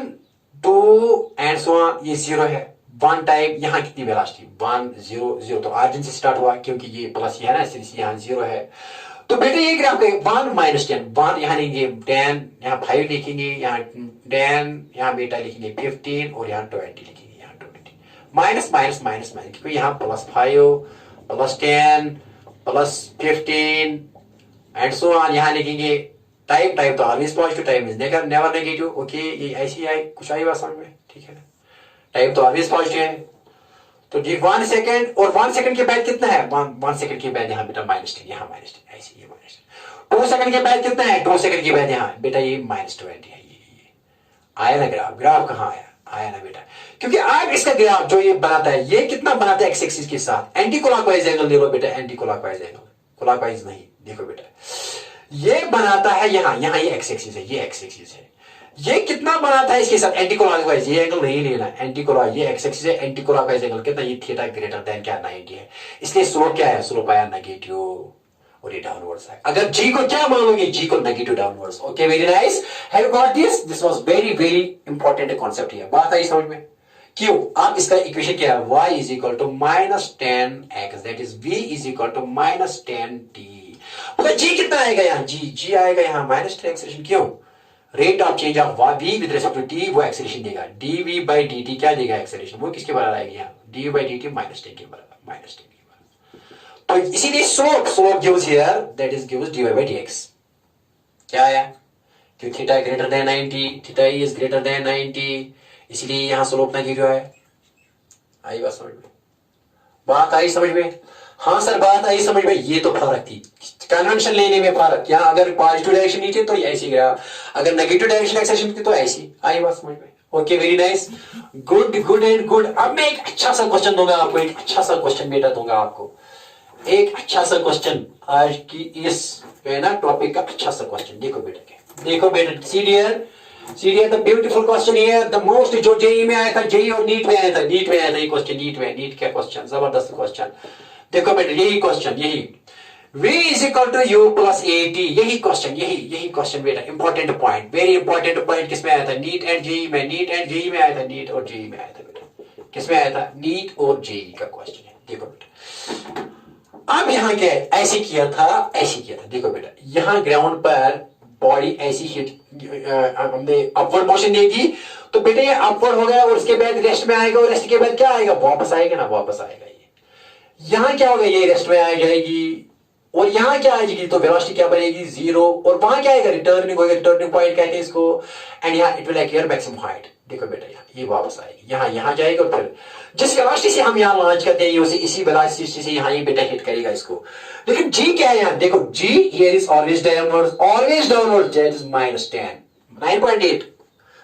2 एंड सो ऑन, ये 0 है, 1 टाइम, यहाँ कितनी वेलोसिटी 1 0 0, तो ऑरिजिन से स्टार्ट हुआ, क्योंकि ये प्लस ये है ना, इसलिए यहाँ 0 है। तो बेटे ये ग्राफ का 1 माइनस 10, 1 यहाँ लेंगे 10, यहाँ 5 लिखेंगे, यहाँ 10, यहाँ बेटा लिखेंगे 15, और यहाँ 20 लिखेंगे, यहाँ 20, माइनस माइनस माइनस माइनस, क्योंकि यहाँ plus 5 plus 10 plus 15 and so on, यहाँ लिखेंगे टाइप तो always positive, type is never negative. Okay, ये ऐसी आई कुछ आई बात समझ में, ठीक है ना, टाइप तो ऑलवेज पॉजिटिव है। तो जी 1 सेकंड, और 1 सेकंड के बाद कितना है, 1 सेकंड के बाद यहाँ बेटा -10, यहाँ -10, ऐसे ये -10। 2 सेकंड के बाद कितना है, 2 सेकंड के बाद यहाँ बेटा ये -20 है। ये आया ना ग्राफ, ग्राफ कहाँ आया, आया ना बेटा। क्योंकि आप इसका ग्राफ जो ये बनाता है, ये कितना बनाता है एक्स एक्सिस के साथ, एंटी क्लॉकवाइज एंगल ले लो बेटा, एंटी क्लॉकवाइज एंगल, क्लॉकवाइज नहीं, देखो बेटा ये बनाता है यहाँ, यहाँ ये एक्स एक्सिस है, ये एक्स एक्सिस है, ये कितना बनाता है इसके साथ एंटी क्लॉकवाइज, ये एंगल नहीं लेना, एंटी क्लॉक, ये एक्स एक्सिस है, एंटी क्लॉकवाइज एंगल कितना, ये थीटा ग्रेटर देन क्या 90 है, इसलिए स्लोप क्या है, स्लोप आया नेगेटिव और ये डाउनवर्ड्स है। अगर जी को क्या मानोगे, जी को negative downwards. Okay, very nice, have you got this, this was very very important concept है, बात आई समझ में। क्यों, आप इसका इक्वेशन क्या है, y is equal to -10x, that is v is equal to -10t। मतलब जी कितना आएगा यहाँ, जी आएगा यहाँ -10 एक्सेलरेशन। क्यों, rate of change of v with respect to t वो एक्सेलरेशन देगा, dv बाई dt क्या देगा एक्सेलरेशन, वो किसके बराबर आएगी यहाँ, dv बाई dt -10 के बराबर, -10 के बराबर। तो इसीलिए slope gives here, that is gives dy by dx। क्या आया, क्योंकि theta greater than 90, theta is greater than 90, इसलिए यहां स्लोप नेगेटिव है। आई बात समझ में, बात आई समझ में, हाँ सर बात आई समझ में। ये तो फर्क थी कन्वेंशन लेने में, फर्क यहाँ अगर पॉजिटिव डायरेक्शन नीचे तो ऐसी ग्राफ, अगर नेगेटिव डायरेक्शन एक्सेशन थी तो ऐसी। आई बात समझ में, okay very nice, good good and good. अब मैं एक अच्छा सा क्वेश्चन दूंगा आपको, एक अच्छा सा क्वेश्चन बेटा दूंगा आपको, एक अच्छा सा क्वेश्चन आज की इस ना टॉपिक का अच्छा सा क्वेश्चन। देखो बेटा, देखो बेटा, see here the beautiful question here, the most, जो जेई में आया था, जेई और नीट में आया था, नीट में आया था ये क्वेश्चन, नीट का क्वेश्चन, जबरदस्त क्वेश्चन। देखो बेटा यही क्वेश्चन, यही v is equal to u plus at, यही क्वेश्चन बेटा, important point, very important point. किसमें आया था, नीट एंड जेई में, नीट एंड जेई में आया था, नीट और जेई में आया था बेटा, किसमें आया था, नीट और जेई का क्वेश्चन है। देखो बेटा अब यहाँ क्या है, ऐसे किया था, देखो बेटा यहाँ ग्राउंड पर बॉडी ऐसी हिट, हमने अपवर्ड मोशन दी थी, तो बेटा ये अपवर्ड हो गया और उसके बाद रेस्ट में आएगा, और रेस्ट के बाद क्या आएगा, वापस आएगा ना, वापस आएगा। ये यहां क्या होगा, ये रेस्ट में आ जाएगी, और यहां क्या आ जाएगी, तो वेलोसिटी क्या बनेगी 0, और वहां क्या आएगा, रिटर्निंग होगा, रिटर्निंग पॉइंट कहते हैं इसको, एंड यहाँ it will acquire maximum height. देखो बेटा यहाँ ये वापस आएगी, यहाँ जाएगा, और फिर जिस वेलोसिटी से हम यहाँ लॉन्च करते हैं उसे इसी वेलोसिटी से यहाँ ये बेटा हिट करेगा इसको। लेकिन जी क्या है यहाँ, देखो g here is always downwards, that is -10, 9.8।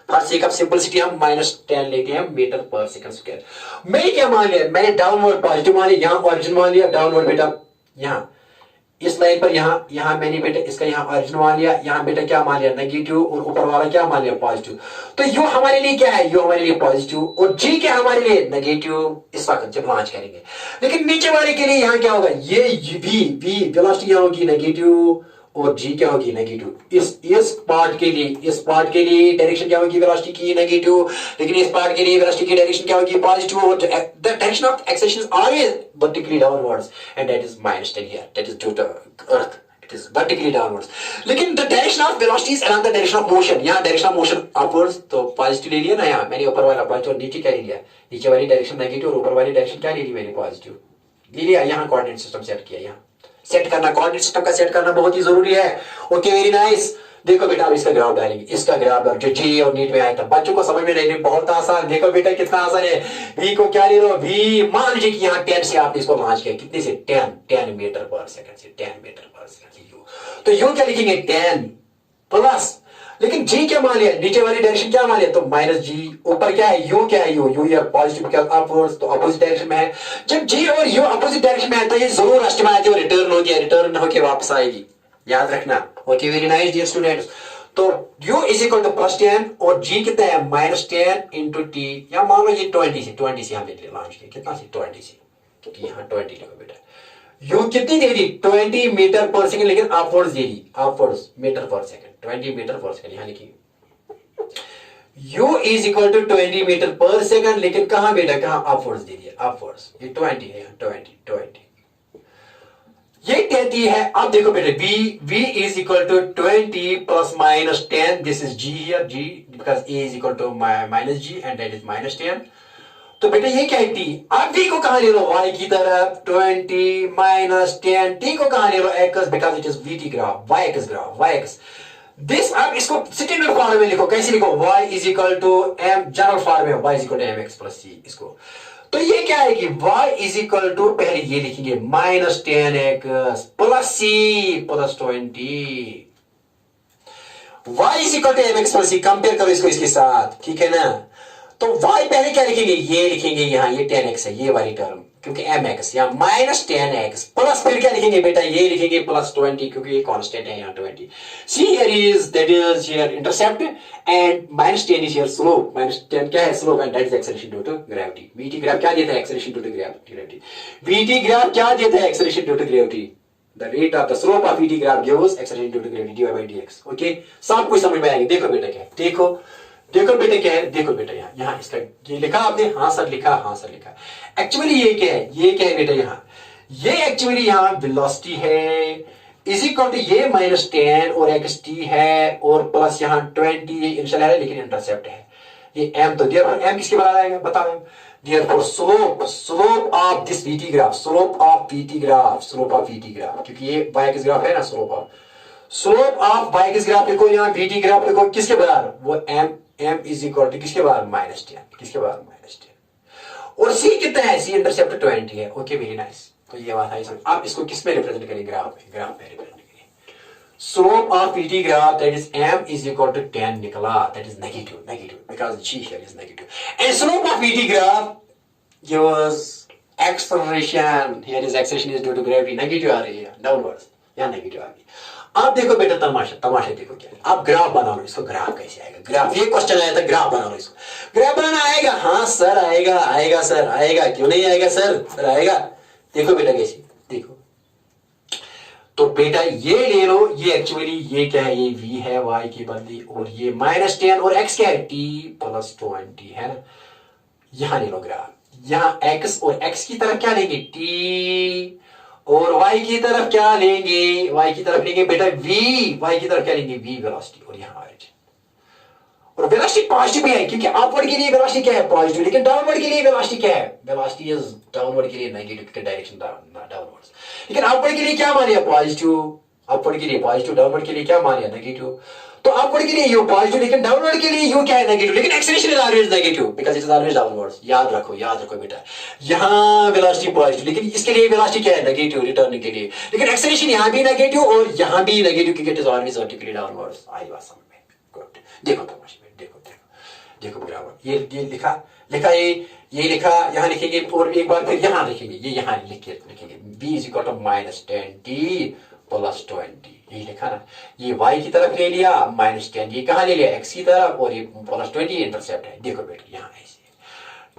For sake of simplicity हम -10 लेते हैं मीटर पर सेकंड स्क्वायर। मैंने क्या मान लिया, मैंने डाउनवर्ड पॉजिटिव मान लिया, यहाँ ऑरिजिन मान लिया, डाउनवर्ड बेटा यहाँ इस लाइन पर, यहाँ मैंने बेटा इसका यहाँ ऑरिजिन मान लिया, यहाँ बेटा क्या मान लिया नेगेटिव, और ऊपर वाला क्या मान लिया पॉजिटिव। तो यू हमारे लिए क्या है, यू हमारे लिए पॉजिटिव, और जी क्या हमारे लिए नेगेटिव इस वक्त जब लॉन्च करेंगे। लेकिन नीचे वाले के लिए यहाँ क्या होगा, ये भी वेलोसिटी यहाँ होगी नेगेटिव, और जी क्या होगी नेगेटिव। इस पार्ट के लिए डायरेक्शन क्या होगी, वेलोसिटी की नेगेटिव, लेकिन इस पार्ट के लिए वेलोसिटी की डायरेक्शन क्या होगी पॉजिटिव, और the direction of acceleration is always vertically downwards, and that is -10 here, that is due to earth, it is vertically downwards. लेकिन the direction of velocity is around the direction of motion, यहाँ direction of motion upwards, तो positive ले लिया ना, यहाँ मैंने ऊपर वाला पॉजिटिव, नीचे क्या ले लिया, नीचे वाली डायरेक्शन नेगेटिव, और ऊपर वाली डायरेक्शन क्या ले ली मैंने पॉजिटिव ले लिया। यहाँ कोऑर्डिनेट सिस्टम सेट किया, यहाँ सेट करना, कोऑर्डिनेट सिस्टम का सेट करना बहुत ही जरूरी है। Okay very nice. देखो बेटा अब इसका ग्राफ डालेंगे, इसका ग्राफ जो जी और नीट में आया था, बच्चों को समझ में नहीं, बहुत आसान। देखो बेटा कितना आसान है, v को क्या ले लो, v मान लीजिए कि यहाँ 10 से आपने इसको लॉन्च किया, कितने से 10 मीटर पर सेकंड से, 10 मीटर पर सेकंड से u, तो u क्या लिखेंगे 10 प्लस, लेकिन g क्या मान लिया, नीचे वाली डायरेक्शन क्या मान लिया, तो -g, ऊपर क्या है u, क्या है u या पॉजिटिव क्या अपवर्ड्स, तो अपोजिट डायरेक्शन में है। जब g और u अपोजिट डायरेक्शन में है तो ये जरूर रेस्ट में आती है और रिटर्न होती है, रिटर्न होके वापस आएगी, याद रखना। Okay very nice dear students. तो u इज इक्वल टू +10 और g कितना है -10 इंटू t, या मान लो ये 20 से हमने लॉन्च किया, कितना से 20 से, तो यहाँ 20 लिखो बेटा। u कितनी दे दी 20 मीटर पर सेकंड, लेकिन अपवर्ड्स दे दी, upwards metre per second, 20 metre per second, यहाँ लिखिए u is equal to 20 metre per second, लेकिन कहां बेटा, कहां अपवर्ड्स दे दिया, अपवर्ड्स, ये 20 है, 20 ये कहती है। अब देखो बेटे v is equal to 20 plus -10, this is g here, g because a is equal to -g and that is -10। तो बेटा ये कहती, अब v को कहां ले लो, y की तरफ, 20 -10, t को कहां ले लो, x, because it is vt graph, y x graph, y x this. अब इसको स्टैंडर्ड फॉर्म में लिखो, कैसे लिखो, y is equal to m, general form में y is equal to mx plus c, इसको तो ये क्या आएगी y इज इक्वल टू, पहले ये लिखेंगे -10x plus c plus 20। y is equal to mx plus c, compare करो इसको इसके साथ, ठीक है ना। तो y पहले क्या लिखेंगे, ये लिखेंगे यहां, ये 10x है ये वाली टर्म, क्योंकि mx यहाँ -10x प्लस, फिर क्या लिखेंगे बेटा, ये लिखेंगे प्लस 20, क्योंकि ये कांस्टेंट है यहाँ 20। C here is, that is here intercept, and -10 is here slope. -10 क्या है, slope, and that is acceleration due to gravity. VT graph क्या देता है, acceleration due to gravity. VT graph क्या देता है, acceleration due to gravity. The rate of the slope of VT graph gives acceleration due to gravity dy by dx। Okay, सब कुछ समझ में आएगी। देखो बेटा क्या है, देखो बेटा क्या है, देखो बेटा यहाँ इसका ये लिखा आपने, हाँ सर लिखा, हाँ सर लिखा। एक्चुअली ये क्या है, ये क्या है बेटा, यहाँ ये एक्चुअली यहाँ वेलोसिटी है, इज इक्वल टू ये -10 और xt है, और प्लस यहाँ 20 ये इनिशियल है, लेकिन इंटरसेप्ट है ये m। तो देयरफॉर m किसके बराबर आएगा, बताओ। Therefore slope of this VT graph, slope of VT graph, क्योंकि ये y-axis ग्राफ है ना, slope of y-axis ग्राफ लिखो, यहाँ VT ग्राफ लिखो, किसके बराबर, वो m इज इक्वल टू किसके बराबर, -10, किसके बराबर, -10। और c कितना है, c इंटरसेप्ट 20 है। Okay, very nice. तो ये बात है, आप इसको किस में रिप्रेजेंट करेंगे, ग्राफ में रिप्रेजेंट करेंगे। Slope of VT graph, that is m is equal to 10 निकला, that is negative, because g here is negative. And slope of VT graph gives acceleration, here is acceleration is due to gravity, negative आ रही है, downwards, यहाँ negative आ रही है। आप देखो बेटा तमाशा देखो क्या है, आप ग्राफ बना लो इसको, ग्राफ कैसे आएगा, ग्राफ, ये क्वेश्चन आया था, ग्राफ बना लो इसको, ग्राफ बनाना आएगा, हाँ सर आएगा सर आएगा, क्यों नहीं आएगा सर आएगा। देखो बेटा कैसे, देखो तो बेटा ये ले लो, ये एक्चुअली ये क्या है, ये v है y की बदली, और ये -10 और x क्या है, t प्लस 20 है ना। यहां ले लो ग्राफ, यहां x और x की तरफ क्या लेंगे, t, और y की तरफ क्या लेंगे, y की तरफ लेंगे बेटा v, y की तरफ क्या लेंगे, v वेलोसिटी, और यहां ऑरिजिन। और वेलोसिटी पॉजिटिव भी है, क्योंकि अपवर्ड के लिए वेलोसिटी क्या है, पॉजिटिव, लेकिन डाउनवर्ड के लिए वेलोसिटी क्या है, वेलोसिटी इज डाउनवर्ड के लिए नेगेटिव, डायरेक्शन डाउनवर्ड्स। लेकिन अपवर्ड के लिए क्या मानिए, पॉजिटिव, अपवर्ड के लिए पॉजिटिव, डाउनवर्ड के लिए क्या मानिए, नेगेटिव। तो अपवर्ड के लिए यू पॉजिटिव, लेकिन डाउनवर्ड के लिए यू क्या है, नेगेटिव, लेकिन acceleration is always negative because it is always downwards. याद रखो बेटा, यहां वेलोसिटी पॉजिटिव, लेकिन इसके लिए वेलोसिटी क्या है, नेगेटिव, रिटर्निंग के लिए, लेकिन एक्सेलरेशन यहां भी नेगेटिव और यहां भी नेगेटिव, क्योंकि it is always vertically downwards. आई बात समझ में, गुड। देखो तमाशा, देखो बराबर, ये लिखा ये लिखा, यहाँ लिखेंगे, और एक बार फिर यहाँ लिखेंगे, ये यहाँ लिखेंगे b is equal to -10t plus 20, ये लिखा ना। ये y की तरफ ले लिया -10, ये कहाँ ले लिया, x की तरफ, और ये प्लस 20 इंटरसेप्ट है। देखो बेटा यहाँ ऐसे,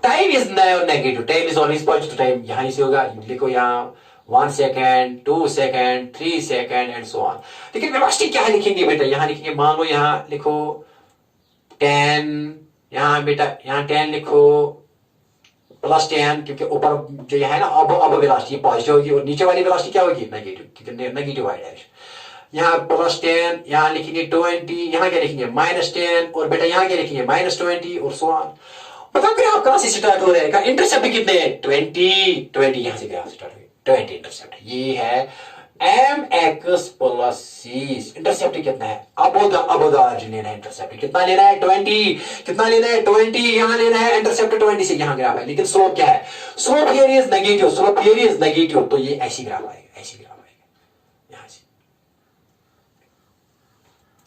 time is negative, time is always positive, time यहाँ से होगा, लिखो यहाँ 1 second, 2 second, 3 second and so on. लेकिन वेलोसिटी क्या लिखेंगे बेटा, यहाँ लिखेंगे, मान लो यहाँ लिखो 10, यहाँ बेटा यहाँ 10 लिखो प्लस 10, क्योंकि ऊपर जो है ना, अब वेलोसिटी पॉजिटिव होगी, और नीचे वाली वेलोसिटी क्या होगी, नेगेटिव, क्योंकि नेगेटिव वाई डायरेक्शन। यहाँ प्लस 10, यहाँ लिखेंगे 20, यहाँ क्या लिखेंगे -10, और बेटा यहाँ क्या लिखेंगे -20, और सो ऑन। बताओ ग्राफ कहां से स्टार्ट हो रहा है, इंटरसेप्ट कितने हैं, 20 यहाँ से ग्राफ स्टार्ट हुई, 20 इंटरसेप्ट, ये है mx प्लस c। इंटरसेप्ट कितना है, अब ऑरिजिन लेना है, इंटरसेप्ट कितना लेना है, 20, कितना लेना है, 20, यहां लेना है इंटरसेप्ट 20 से, यहां ग्राफ है, लेकिन स्लोप क्या है, स्लोप हियर इज नेगेटिव, तो ये ऐसी ग्राफ आएगा, यहां से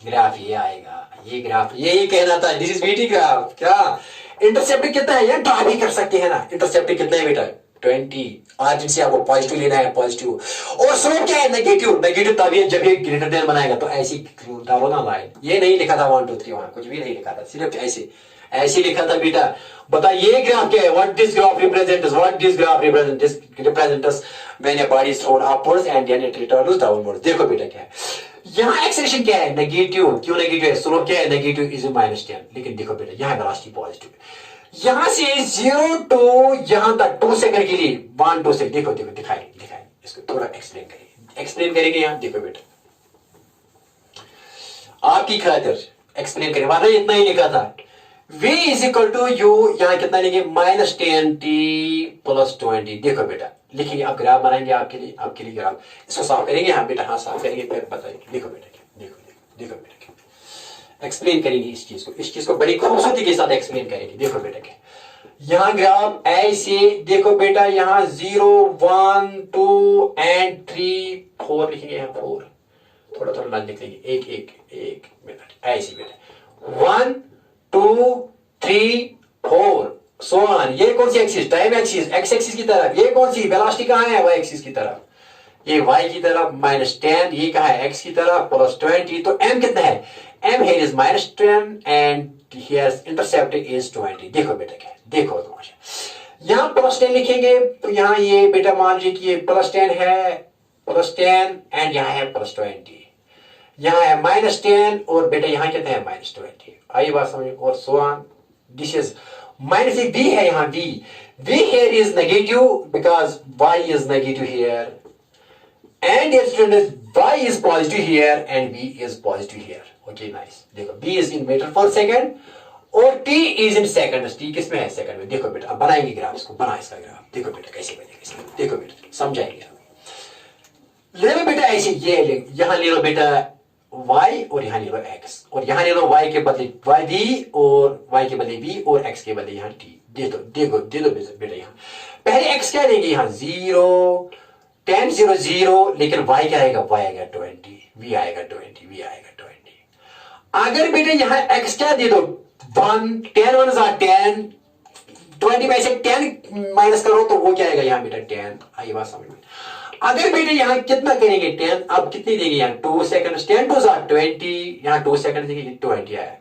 ग्राफ ये आएगा, ये ग्राफ, यही कहना था, दिस इज वीटी ग्राफ। क्या इंटरसेप्ट कितना है, ये ड्रा भी कर सकते हैं ना, इंटरसेप्ट कितना है बेटा, 20, ऑरिजिन से आपको पॉजिटिव लेना है, पॉजिटिव, और स्लोप क्या है, नेगेटिव, तभी जब ये ग्रेटर देन बनाएगा तो ऐसी डालो ना लाइन, ये नहीं लिखा था 1 2 3 वहां कुछ भी नहीं लिखा था, सिर्फ ऐसे लिखा था बेटा। बता ये ग्राफ क्या है, what this graph represents when a body is thrown upwards and then it returns downwards. देखो बेटा क्या है, यहाँ एक्सेलरेशन क्या है, नेगेटिव, क्यों नेगेटिव है, स्लोप क्या है, नेगेटिव इज -10, लेकिन देखो बेटा यहाँ वेलोसिटी पॉजिटिव है, यहां से 0 टू यहां तक 2 सेकंड के लिए 1 2 सेकंड, देखो दिखाए इसको थोड़ा एक्सप्लेन करेंगे यहाँ। देखो बेटा आपकी खातिर एक्सप्लेन करें, वरना इतना ही लिखा था, v is equal to u, यहाँ कितना लेंगे, -10t प्लस 20। देखो बेटा लिखिए, आप ग्राफ बनाएंगे आपके लिए ग्राफ, इसको साफ करेंगे, हाँ बेटा हाँ साफ करेंगे, फिर बताइए। देखो बेटा देखो बेटा एक्सप्लेन करेंगे इस चीज को बड़ी खूबसूरती के साथ एक्सप्लेन करेंगे। देखो बेटा क्या, यहाँ ग्राफ ऐसे देखो बेटा, यहाँ 0 1 2 एंड 3 4 लिखेंगे, यहाँ 4 थोड़ा थोड़ा ना लिखेंगे, एक मिनट ऐसे बेटा 1 2 3 4 सो ऑन। ये कौन सी axis? Time axis, x axis की तरफ। ये कौन सी वेलोसिटी कहाँ है? वाई एक्सिस की तरफ। ये y की तरफ -10, ये कहा है x की तरफ +20। तो m कितना है? m here is -10 and here intercept is 20। देखो बेटा क्या है, देखो तमाशा। यहाँ +10 लिखेंगे तो यहाँ ये बेटा मान लीजिए कि ये +10 है, +10 एंड यहाँ है +20। यहाँ है -10 और बेटा यहाँ कितना है? -20। आई बात समझ? और so on. This is minus v है यहाँ v here is negative because y is negative here. And dear students, y is positive here and v is positive here. Okay, nice. देखो b is in meter per second और t is in seconds. t किस में है? Second में। देखो बेटा अब बनाएंगे ग्राफ, इसको बना इसका ग्राफ। देखो बेटा कैसे बनेगा इसका, देखो बेटा समझाएंगे। ले लो बेटा ऐसे, ये यहाँ ले लो बेटा y और यहाँ ले लो x और यहाँ ले लो y के बदले v और y के बदले v और x के बदले यहाँ t। दे दो बेटा यहाँ पहले x क्या देंगे? यहाँ 0 10 0 0, लेकिन y क्या आएगा? y आएगा 20, v आएगा 20, v आएगा 20। अगर बेटे यहाँ x क्या दे दो? 1 10 1 10, 20 में से 10 माइनस करो तो वो क्या आएगा? यहाँ बेटा 10। आई बात समझ में? अगर बेटे यहाँ कितना करेंगे? 10, अब कितनी देंगे? यहाँ 2 सेकंड, 10 2 20, यहाँ 2 सेकंड देंगे, 20 आया।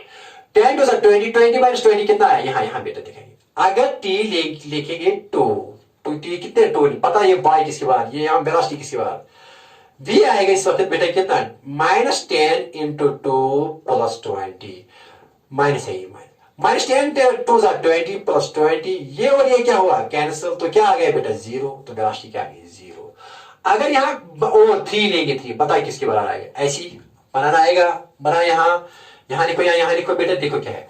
10 2 20, 20 माइनस 20 कितना आया? यहाँ बेटा देखेंगे। अगर t लिखेंगे 2 टी कितने? 2 पता है ये y किसके बाद, ये यहाँ वेलोसिटी किसके बाद? v आएगा इस वक्त बेटा कितना? -10 into 2 plus 20 माइनस है, ये -10 2 20 plus 20। ये और ये क्या हुआ? कैंसिल। तो क्या आ गया बेटा? 0। तो वेलोसिटी क्या आ गई? 0। अगर यहाँ और 3 लेंगे, 3 पता है किसके बराबर आएगा? ऐसी बनाना आएगा, बना यहाँ लिखो, यहाँ लिखो बेटा। देखो क्या है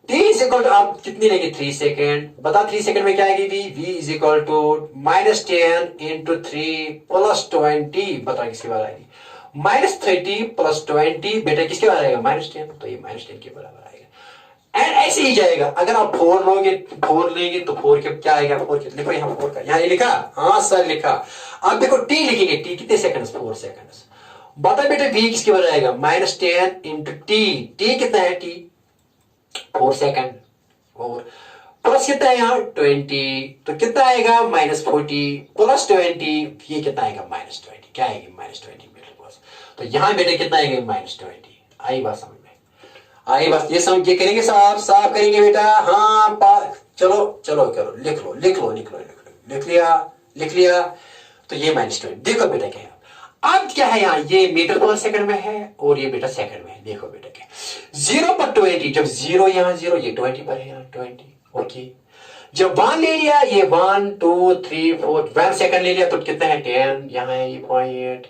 t इज इक्वल टू, आप कितनी लेंगे? 3 सेकेंड। बता 3 सेकेंड में क्या आएगी? v is equal to -10 into 3 plus 20। बता किसके बराबर आएगी? -30 प्लस 20 बेटा किसके बराबर आएगा? -10। तो ये -10 के बराबर आएगा। एंड ऐसे ही जाएगा। अगर आप 4 लोगे, 4 लेंगे तो 4 के क्या आएगा? 4 के लिखो यहाँ 4 का, यहाँ ये लिखा। हाँ सर लिखा। अब देखो t लिखेंगे, t कितने सेकंड? 4 सेकंड। बता बेटा v किसके बराबर आएगा? -10 इंटू t कितना है? t 4 सेकंड और प्लस कितना है यहाँ? 20। तो कितना आएगा? -40 प्लस 20, ये कितना आएगा? -20। क्या आएगी? -20 मीटर प्लस। तो यहाँ बेटे कितना आएगा? -20। आई बात समझ में? आई बात, ये समझ के करेंगे साफ करेंगे बेटा। हाँ चलो लिख लिया। तो ये -20। देखो बेटा क्या है, अब क्या है यहाँ? ये मीटर पर सेकंड में है और ये बेटा सेकंड में है। देखो बेटा क्या 0 पर 20, जब 0 यहाँ 0, ये 20 पर है, यहाँ 20। ओके, जब 1 ले लिया, ये 1 2 3 4 1 सेकंड ले लिया तो कितना है? 10। यहाँ है ये पॉइंट।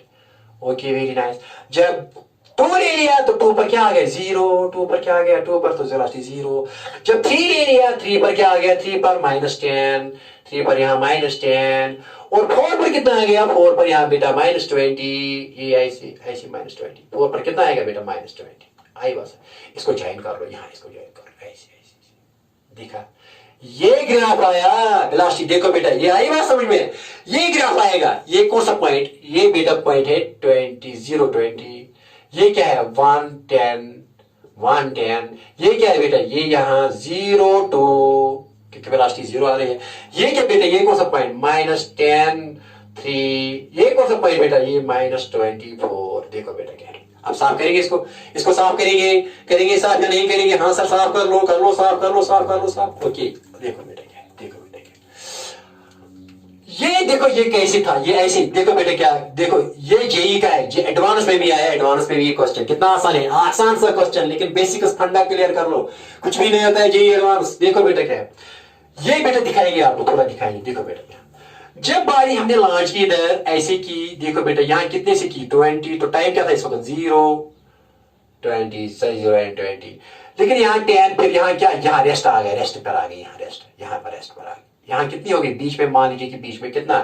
Okay very nice. जब 2 ले लिया तो 2 पर क्या आ गया? 0। 2 पर क्या आ गया? 2 पर तो वेलोसिटी 0। जब 3 ले लिया, 3 पर क्या आ गया? 3 पर -10, 3 पर यहाँ -10 और 4 पर कितना आ गया? 4 पर यहाँ बेटा -20। ये ऐसे -20। 4 पर कितना आएगा बेटा? -20। आई बस, इसको ज्वाइन कर लो, यहाँ इसको ज्वाइन कर लो, ऐसे देखा? ये ग्राफ आया वेलोसिटी। देखो बेटा ये आई बात समझ में? ये ग्राफ आएगा। ये कौन सा पॉइंट? ये बेटा पॉइंट है 20 0 20। ये क्या है? 1 10। ये क्या है बेटा? ये यहाँ 0 2, क्योंकि वेलोसिटी 0 आ रही है। ये क्या बेटा? ये कौन सा पॉइंट? -10 3। ये कौन सा पॉइंट बेटा? ये -24। देखो बेटा क्या है? अब साफ करेंगे इसको साफ करेंगे साफ या नहीं करेंगे? हाँ सर साफ कर लो साफ। ओके देखो बेटा क्या है? देखो बेटा क्या, ये देखो ये कैसे था? ये ऐसे देखो बेटा क्या, देखो ये जेई का है, एडवांस में भी आया। एडवांस में भी ये क्वेश्चन कितना आसान है, आसान सा क्वेश्चन, लेकिन बेसिक फंडा क्लियर कर लो, कुछ भी नहीं होता है जेई एडवांस। देखो बेटा क्या है, ये बेटा दिखाएंगे आपको, थोड़ा दिखाएंगे। देखो बेटा क्या, जब बारी हमने लॉन्च की इधर ऐसे की, देखो बेटा यहाँ कितने से की? 20। तो टाइम क्या था इस वक्त? 0 20 0 एंड 20। लेकिन यहाँ 10, फिर यहाँ क्या? यहाँ रेस्ट आ गया, रेस्ट पर आ गई, यहाँ रेस्ट, यहाँ पर रेस्ट पर आ गई। यहाँ कितनी होगी बीच में, मान लीजिए कि बीच में कितना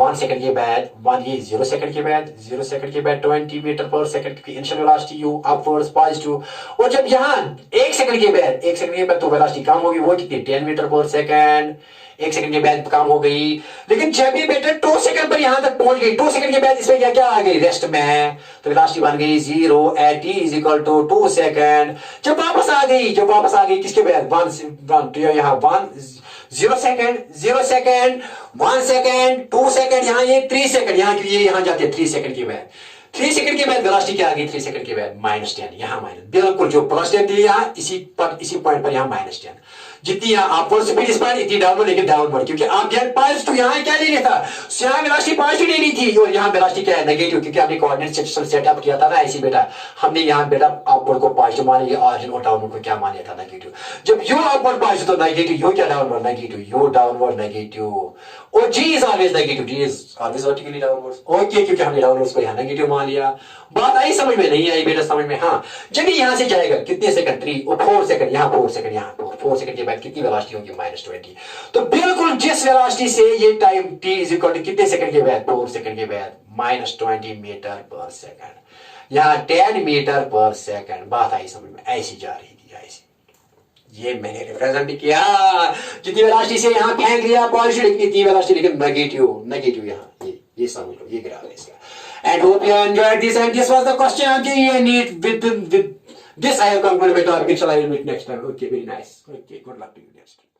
1 सेकंड के बाद 1 ये 0 सेकंड के बाद 0 सेकंड के बाद 20 मीटर पर सेकंड, क्योंकि initial velocity you upwards positive. और जब यहाँ 1 सेकंड के बाद तो वेलोसिटी कम होगी, वो कितनी 10 मीटर पर सेकंड, 1 सेकंड के बाद कम हो गई। लेकिन जब ये बेटा 2 सेकंड पर यहां तक पहुंच गई, 2 सेकंड के बाद इसमें क्या क्या आ गई रेस्ट में, तो वेलोसिटी बन गई 0 at t is equal to 2 second. जब वापस आ गई किसके बाद 1 यहाँ 0 सेकंड 1 सेकंड 2 सेकंड, यहाँ ये 3 सेकंड, यहाँ के लिए यहाँ जाते हैं 3 सेकंड के बाद। 3 सेकंड के बाद वेलोसिटी क्या आ गई 3 सेकंड के बाद -10, यहाँ माइनस, बिल्कुल जो प्लस 10 थी यहाँ इसी पॉइंट पर यहाँ -10। जितनी यहाँ अपवर्ड स्पीड इस पर इतनी डाउनवर्ड, लेकिन डाउनवर्ड क्योंकि आप यहाँ पॉजिटिव यहाँ क्या लेना था, यहाँ वेलोसिटी पॉजिटिव लेनी थी और यहाँ वेलोसिटी क्या है नेगेटिव, क्योंकि हमने कोऑर्डिनेट सिस्टम सेटअप किया था ना ऐसी बेटा, हमने यहाँ बेटा अपवर्ड को पॉजिटिव माना, ये ऑरिजिन और डाउनवर्ड को क्या मान लिया था नेगेटिव। जब यू अपवर्ड पॉजिटिव तो नेगेटिव, यू क्या downward negative, u downward negative, और g is always negative, g is always vertically downward. Okay, क्योंकि हमने डाउनवर्ड को यहाँ नेगेटिव मान लिया। बात आई समझ में, नहीं आई बेटा समझ में? हाँ, जब यहाँ से जाएगा कितने सेकंड 3 और 4 सेकंड, यहाँ 4 सेकंड, यहाँ 4 सेकंड के बाद कितनी वेलोसिटी होगी -20। तो बिल्कुल जिस वेलोसिटी से ये time t is equal to कितने सेकंड के बाद 4 सेकंड के बाद -20 मीटर पर सेकंड, यहाँ 10 मीटर पर सेकंड। बात आई समझ में? ऐसी जा रही थी, ऐसी। ये मैंने रिप्रेजेंट किया, जितनी वेलोसिटी से यहाँ फेंक दिया पॉजिटिव, इतनी वेलोसिटी लेकिन नेगेटिव यहाँ, ये समझ लो, ये ग्राफ है इसका। And hope you enjoyed this, and this was the question answer you need. With this I have concluded my topic. Inshallah I will meet next time. Okay, very nice. Okay, good luck to you next time.